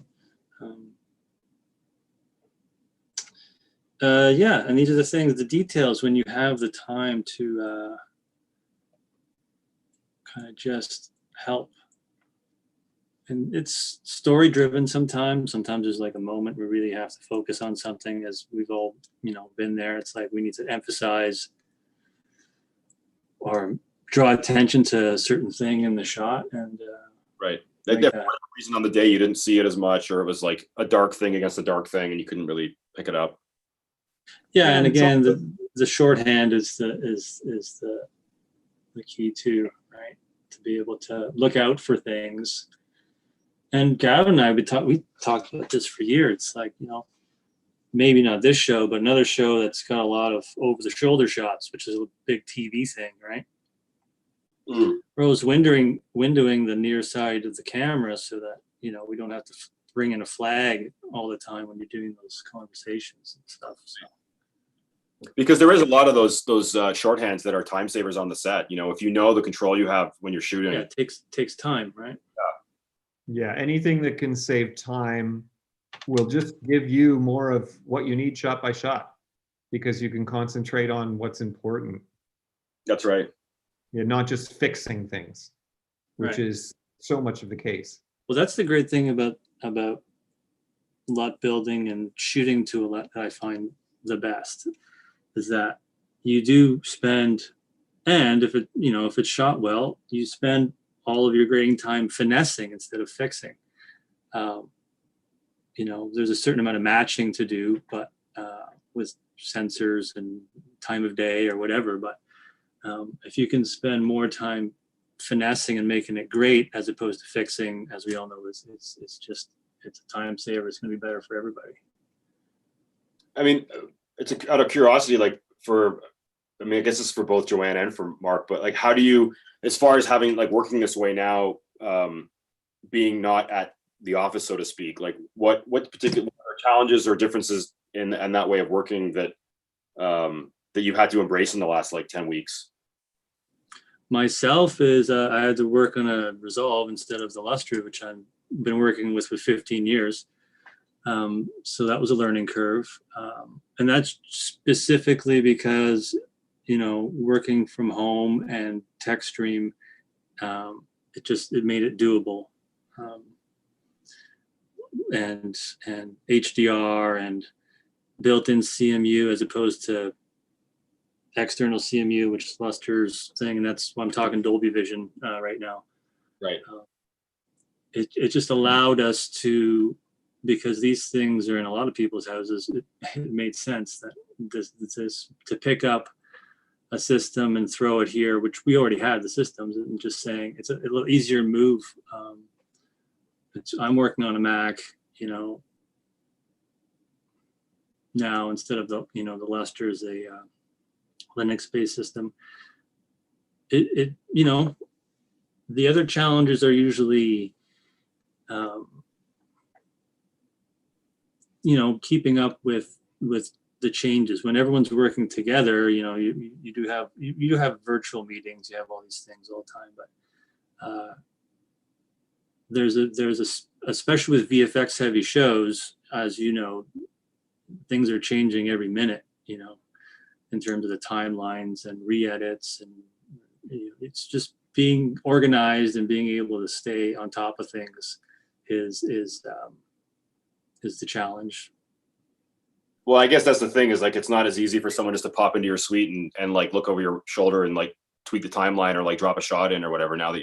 Yeah, and these are the things, the details when you have the time to kind of just help. And it's story driven sometimes. Sometimes there's like a moment we really have to focus on something, as we've all, been there. It's like we need to emphasize or draw attention to a certain thing in the shot. And right. Like for whatever reason on the day you didn't see it as much, or it was like a dark thing against a dark thing and you couldn't really pick it up. Yeah, and again, the shorthand is the key too, right? To be able to look out for things. And Gavin and I, we talked about this for years. It's like, maybe not this show, but another show that's got a lot of over-the-shoulder shots, which is a big TV thing, right? We're always windowing the near side of the camera so that, we don't have to bring in a flag all the time when you're doing those conversations and stuff. So. Because there is a lot of those shorthands that are time savers on the set. If you know the control you have when you're shooting. Yeah, it takes time, right? Yeah, anything that can save time will just give you more of what you need shot by shot, because you can concentrate on what's important. That's right. Yeah, not just fixing things, which Right. is so much of the case. Well, that's the great thing about lot building and shooting to a lot that I find the best, is that you do spend, and if it's shot well, you spend all of your grading time finessing instead of fixing. There's a certain amount of matching to do, but with sensors and time of day or whatever. But if you can spend more time finessing and making it great as opposed to fixing, as we all know, it's a time saver. It's going to be better for everybody. I mean, it's out of curiosity, I guess it's for both Joanne and for Mark, but like, how do you, as far as having working this way now, being not at the office, so to speak, like what particular challenges or differences in that way of working that you've had to embrace in the last 10 weeks? Myself is I had to work on a Resolve instead of the Lustre, which I've been working with for 15 years. So that was a learning curve. And that's specifically because, working from home and tech stream, it made it doable. And HDR and built-in CMU as opposed to external CMU, which is Lustre's thing. And that's why I'm talking Dolby Vision right now. Right. It just allowed us to, because these things are in a lot of people's houses, it made sense that this to pick up a system and throw it here, which we already had the systems, and just saying it's a little easier move. I'm working on a Mac, now instead of the Lustre is a Linux-based system. The other challenges are usually keeping up with the changes when everyone's working together. You do have virtual meetings, you have all these things all the time, but there's especially with VFX heavy shows, as things are changing every minute, in terms of the timelines and re-edits, and it's just being organized and being able to stay on top of things is the challenge. Well, I guess that's the thing, is it's not as easy for someone just to pop into your suite and look over your shoulder and tweak the timeline or drop a shot in or whatever, now that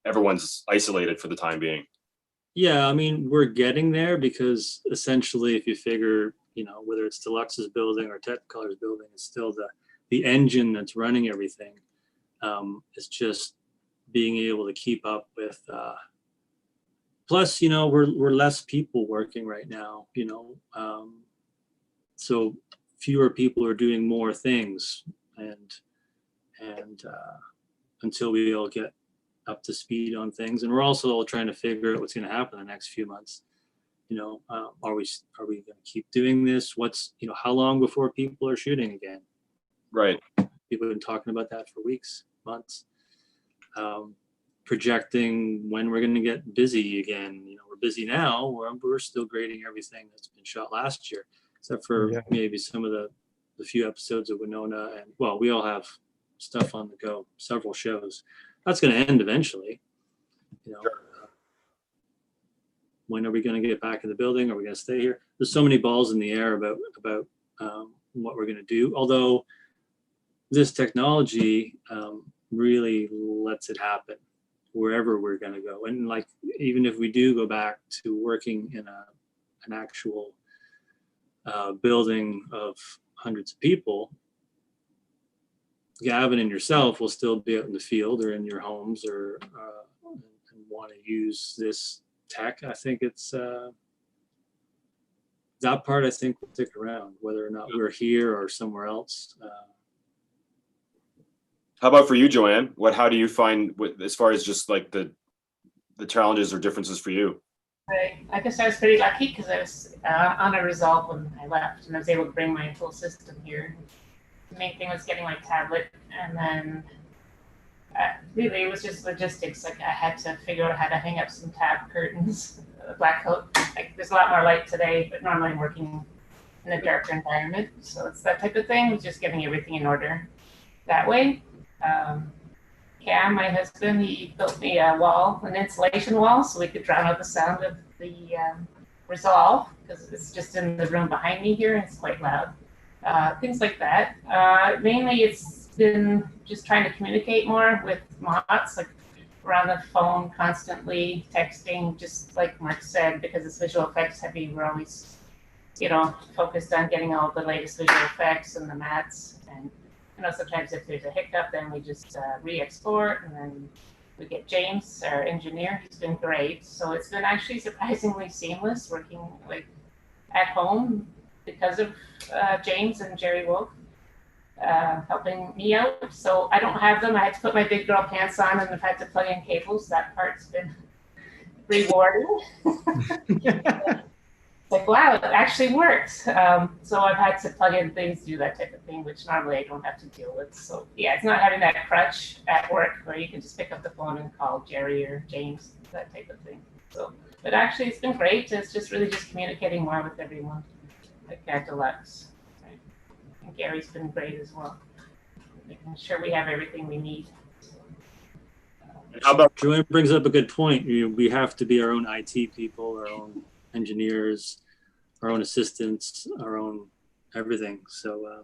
everyone's isolated for the time being. Yeah, I mean, we're getting there, because essentially if you figure, whether it's Deluxe's building or Technicolor's building, it's still the engine that's running everything. It's just being able to keep up with, plus, we're less people working right now, so fewer people are doing more things, and until we all get up to speed on things. And we're also all trying to figure out what's going to happen in the next few months. Are we going to keep doing this? How long before people are shooting again? Right. People have been talking about that for weeks, months. Projecting when we're going to get busy again. We're busy now. We're still grading everything that's been shot last year, except for maybe some of the few episodes of Wynonna. And well, we all have stuff on the go, several shows. that's going to end eventually. You know, Sure. when are we going to get back in the building? Are we going to stay here? There's so many balls in the air about what we're going to do. Although this technology really lets it happen wherever we're going to go. And like, even if we do go back to working in an actual building of hundreds of people, Gavin and yourself will still be out in the field or in your homes or and want to use this tech. I think it's that part I think will stick around, whether or not we're here or somewhere else. How about for you, Joanne? How do you find as far as just like the challenges or differences for you? I guess I was pretty lucky because I was on a resolve when I left, and I was able to bring my full system here. The main thing was getting my tablet, and then really it was just logistics. Like I had to figure out how to hang up some tab curtains, black coat. Like there's a lot more light today, but normally I'm working in a darker environment, so it's that type of thing. Just getting everything in order that way. Cam, my husband, he built me a wall, an insulation wall, so we could drown out the sound of the resolve, because it's just in the room behind me here, and it's quite loud. Things like that. Mainly it's been just trying to communicate more with mods, like we're on the phone constantly, texting, just like Mark said, because it's visual effects heavy, we're always, focused on getting all the latest visual effects and the mats. And sometimes if there's a hiccup, then we just re-export, and then we get James, our engineer. He's been great. So it's been actually surprisingly seamless working like at home because of James and Jerry Wolf helping me out. So I don't have them. I had to put my big girl pants on, and I've had to plug in cables. That part's been rewarding. Like, wow, it actually works. So I've had to plug in things, do that type of thing, which normally I don't have to deal with. So yeah, it's not having that crutch at work where you can just pick up the phone and call Jerry or James, that type of thing. So, but actually it's been great. It's just really just communicating more with everyone, like at Deluxe. Right? And Gary's been great as well, making sure we have everything we need. How about Joanne brings up a good point. We have to be our own IT people, our own engineers, our own assistants, our own everything. So,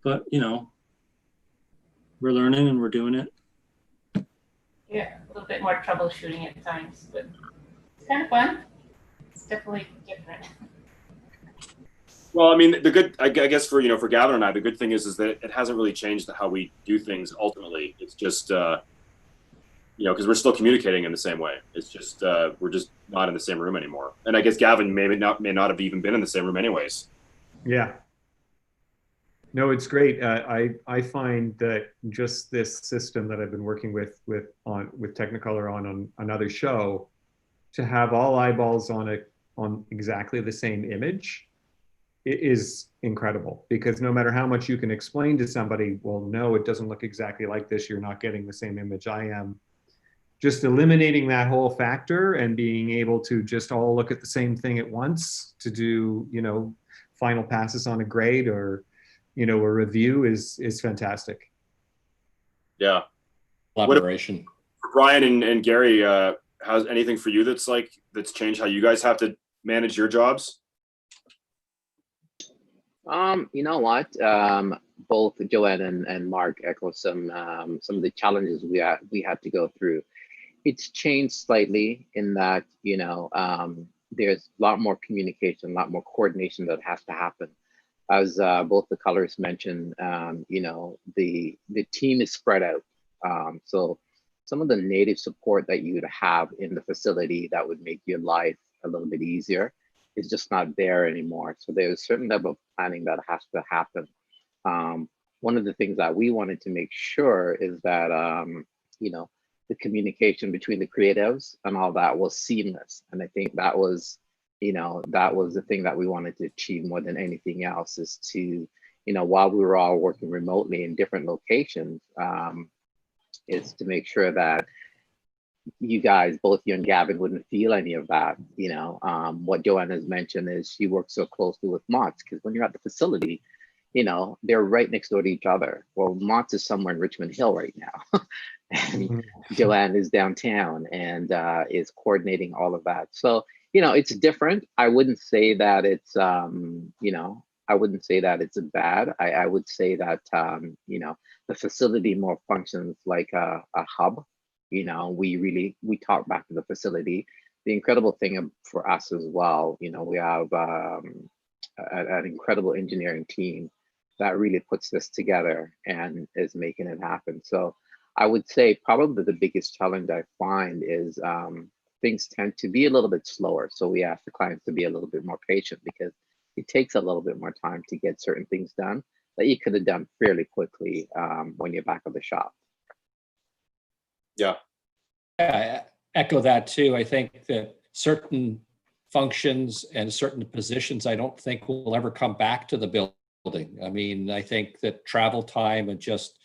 but we're learning and we're doing it. Yeah, a little bit more troubleshooting at times, but it's kind of fun. It's definitely different. Well, I mean, I guess for Gavin and I, the good thing is that it hasn't really changed how we do things ultimately. It's just because we're still communicating in the same way. It's just we're just not in the same room anymore. And I guess Gavin may not have even been in the same room anyways. Yeah. No, it's great. I find that just this system that I've been working with Technicolor on another show, to have all eyeballs on exactly the same image, it is incredible, because no matter how much you can explain to somebody, well, no, it doesn't look exactly like this, you're not getting the same image I am. Just eliminating that whole factor and being able to just all look at the same thing at once to do, final passes on a grade or, a review is fantastic. Yeah. Collaboration. For Brian and Gary, how's anything for you that's changed how you guys have to manage your jobs? You know what? Both Joanne and Mark echo some of the challenges we had to go through. It's changed slightly in that, there's a lot more communication, a lot more coordination that has to happen. As both the colorists mentioned, the team is spread out. So some of the native support that you would have in the facility that would make your life a little bit easier is just not there anymore. So there's a certain level of planning that has to happen. One of the things that we wanted to make sure is that, the communication between the creatives and all that was seamless. And I think that was the thing that we wanted to achieve more than anything else, is to, while we were all working remotely in different locations, is to make sure that you guys, both you and Gavin, wouldn't feel any of that. What Joanne has mentioned is she works so closely with Mott's, because when you're at the facility, they're right next door to each other. Well, Mott's is somewhere in Richmond Hill right now. and Mhm. Joanne is downtown and is coordinating all of that. So, it's different. I wouldn't say that it's, I wouldn't say that it's bad. I would say that, the facility more functions like a hub. We talk back to the facility. The incredible thing for us as well, we have an incredible engineering team that really puts this together and is making it happen. So I would say probably the biggest challenge I find is things tend to be a little bit slower. So we ask the clients to be a little bit more patient because it takes a little bit more time to get certain things done that you could have done fairly quickly when you're back at the shop. Yeah. Yeah, I echo that too. I think that certain functions and certain positions, I don't think will ever come back to the building. I mean, I think that travel time and just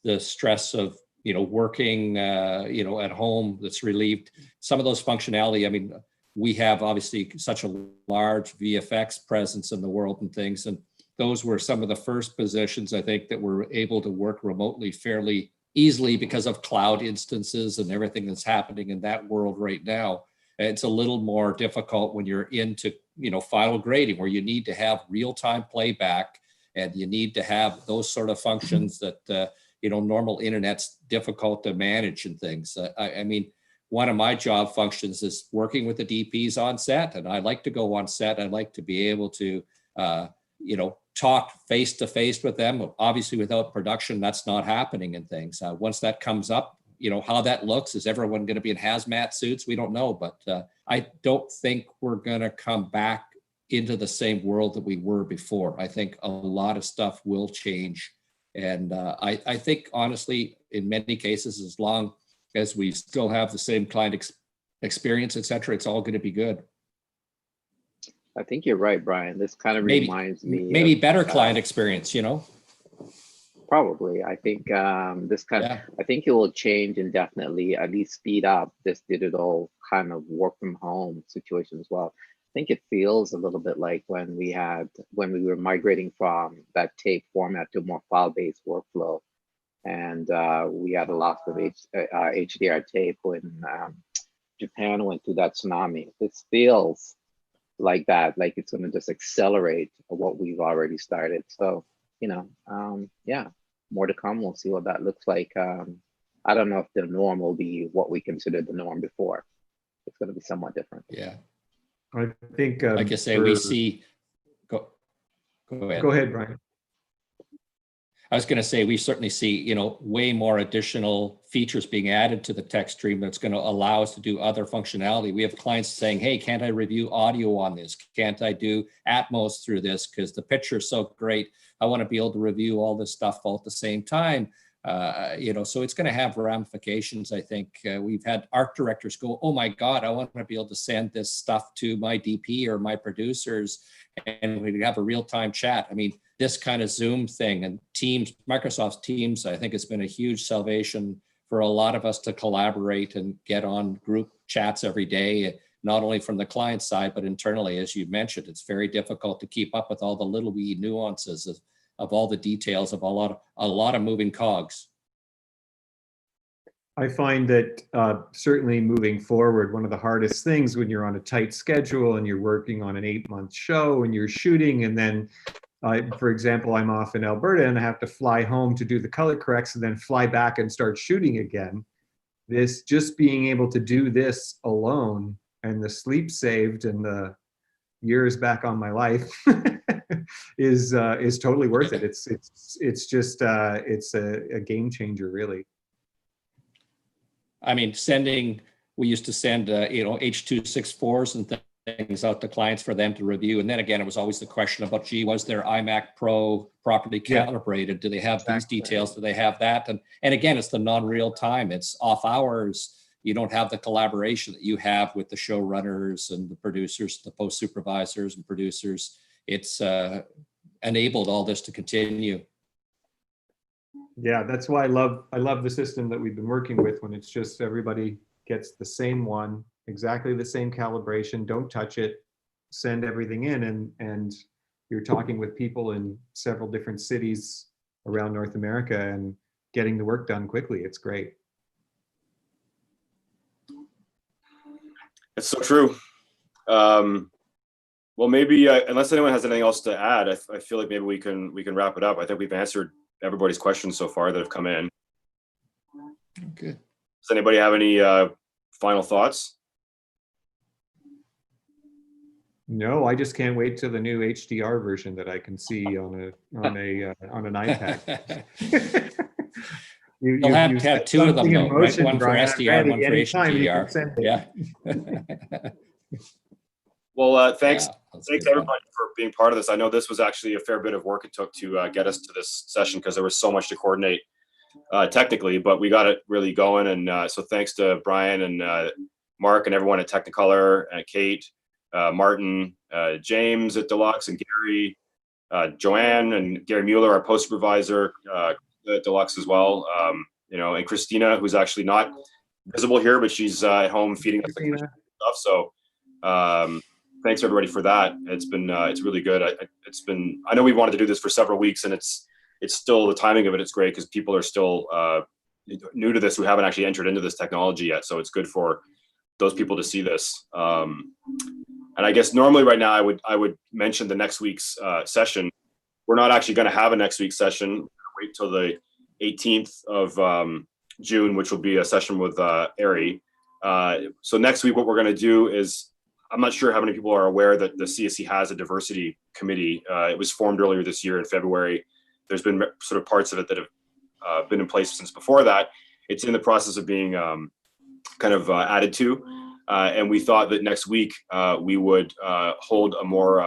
the stress of, working, at home that's relieved. Some of those functionality, I mean, we have obviously such a large VFX presence in the world and things. And those were some of the first positions, I think, that were able to work remotely fairly easily because of cloud instances and everything that's happening in that world right now. It's a little more difficult when you're into, final grading where you need to have real-time playback and you need to have those sort of functions that, normal internet's difficult to manage and things. I mean, one of my job functions is working with the DPs on set, and I like to go on set. I like to be able to, talk face to face with them. Obviously, without production, that's not happening and things. Once that comes up, how that looks, is everyone going to be in hazmat suits? We don't know, but I don't think we're going to come back into the same world that we were before. I think a lot of stuff will change. And I think, honestly, in many cases, as long as we still have the same client experience, et cetera, it's all going to be good. I think you're right, Brian. This kind of reminds me maybe of, better client experience, Probably. I think I think it will change and definitely at least speed up this digital kind of work from home situation as well. I think it feels a little bit like when we were migrating from that tape format to a more file-based workflow, and we had a lot of HDR tape when Japan went through that tsunami. This feels like that, like it's going to just accelerate what we've already started. So, yeah, more to come. We'll see what that looks like. I don't know if the norm will be what we considered the norm before. It's going to be somewhat different. Yeah. I think, like I say, we see, go ahead. Go ahead, Brian. I was going to say, we certainly see, way more additional features being added to the tech stream that's going to allow us to do other functionality. We have clients saying, hey, can't I review audio on this? Can't I do Atmos through this? Because the picture is so great. I want to be able to review all this stuff all at the same time. So it's going to have ramifications. I think we've had art directors go, oh my God, I want to be able to send this stuff to my DP or my producers, and we have a real-time chat. I mean, this kind of Zoom thing and Teams, Microsoft Teams, I think it's been a huge salvation for a lot of us to collaborate and get on group chats every day, not only from the client side, but internally. As you mentioned, it's very difficult to keep up with all the little wee nuances of all the details of a lot of moving cogs. I find that certainly moving forward, one of the hardest things when you're on a tight schedule and you're working on an 8-month show and you're shooting, and then, for example, I'm off in Alberta and I have to fly home to do the color corrects and then fly back and start shooting again. This just being able to do this alone, and the sleep saved and the years back on my life is totally worth it. It's just it's a game changer, really. I mean, we used to send, H.264s and things out to clients for them to review. And then again, it was always the question about, gee, was their iMac Pro properly calibrated? Do they have these details? Do they have that? And again, it's the non-real time. It's off hours. You don't have the collaboration that you have with the showrunners and the producers, the post supervisors and producers. It's enabled all this to continue. Yeah, that's why I love the system that we've been working with, when it's just everybody gets the same one, exactly the same calibration, don't touch it, send everything in, and you're talking with people in several different cities around North America and getting the work done quickly. It's great. It's so true. Well, maybe unless anyone has anything else to add, I feel like maybe we can wrap it up. I think we've answered everybody's questions so far that have come in. Good. Does anybody have any final thoughts? No, I just can't wait till the new HDR version that I can see on an iPad. You'll have to have set two of them, something in though, right? motion, One for Brian. I'm SDR, ready one for anytime you can HDR. send it. Yeah. Well, thanks. Yeah, that's Thanks good fun. everybody for being part of this. I know this was actually a fair bit of work it took to get us to this session because there was so much to coordinate technically, but we got it really going. And so thanks to Brian and Mark and everyone at Technicolor, Kate, Martin, James at Deluxe, and Gary, Joanne and Gary Mueller, our post supervisor at Deluxe as well. You know, and Christina, who's actually not visible here, but she's at home feeding us the stuff. So thanks everybody for that. It's been it's really good. I know we wanted to do this for several weeks, and it's still, the timing of it, it's great because people are still new to this who haven't actually entered into this technology yet. So it's good for those people to see this. And I guess normally right now I would mention the next week's session. We're not actually going to have a next week's session. Wait till the 18th of June, which will be a session with Ari. So next week, what we're going to do is, I'm not sure how many people are aware that the CSC has a diversity committee. It was formed earlier this year in February. There's been sort of parts of it that have been in place since before that. It's in the process of being kind of added to. And we thought that next week we would hold a more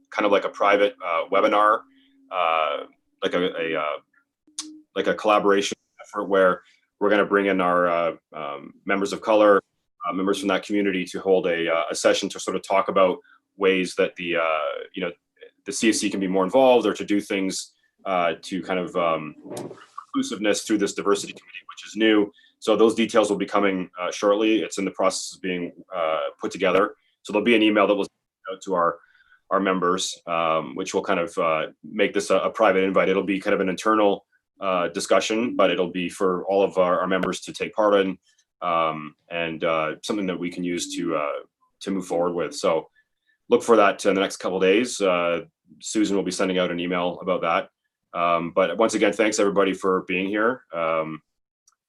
kind of like a private webinar, like a collaboration effort where we're going to bring in our members of color, members from that community to hold a session to sort of talk about ways that the CSC can be more involved, or to do things to kind of inclusiveness through this diversity committee, which is new. So those details will be coming shortly. It's in the process of being put together. So there'll be an email that will go out to our members, which will kind of make this a private invite. It'll be kind of an internal discussion, but it'll be for all of our members to take part in, and something that we can use to move forward with. So look for that in the next couple of days. Susan will be sending out an email about that. But once again, thanks everybody for being here.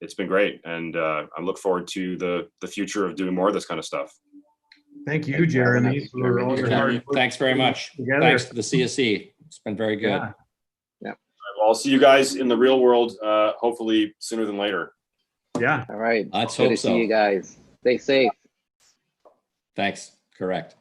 It's been great, and I look forward to the future of doing more of this kind of stuff. Thank you, Jeremy, for all your hard work. Thanks very much. Together. Thanks to the CSC. It's been very good. Yeah. Well, I'll see you guys in the real world, hopefully sooner than later. Yeah. All right. Let's Good hope to so. see you guys. Stay safe. Thanks. Correct.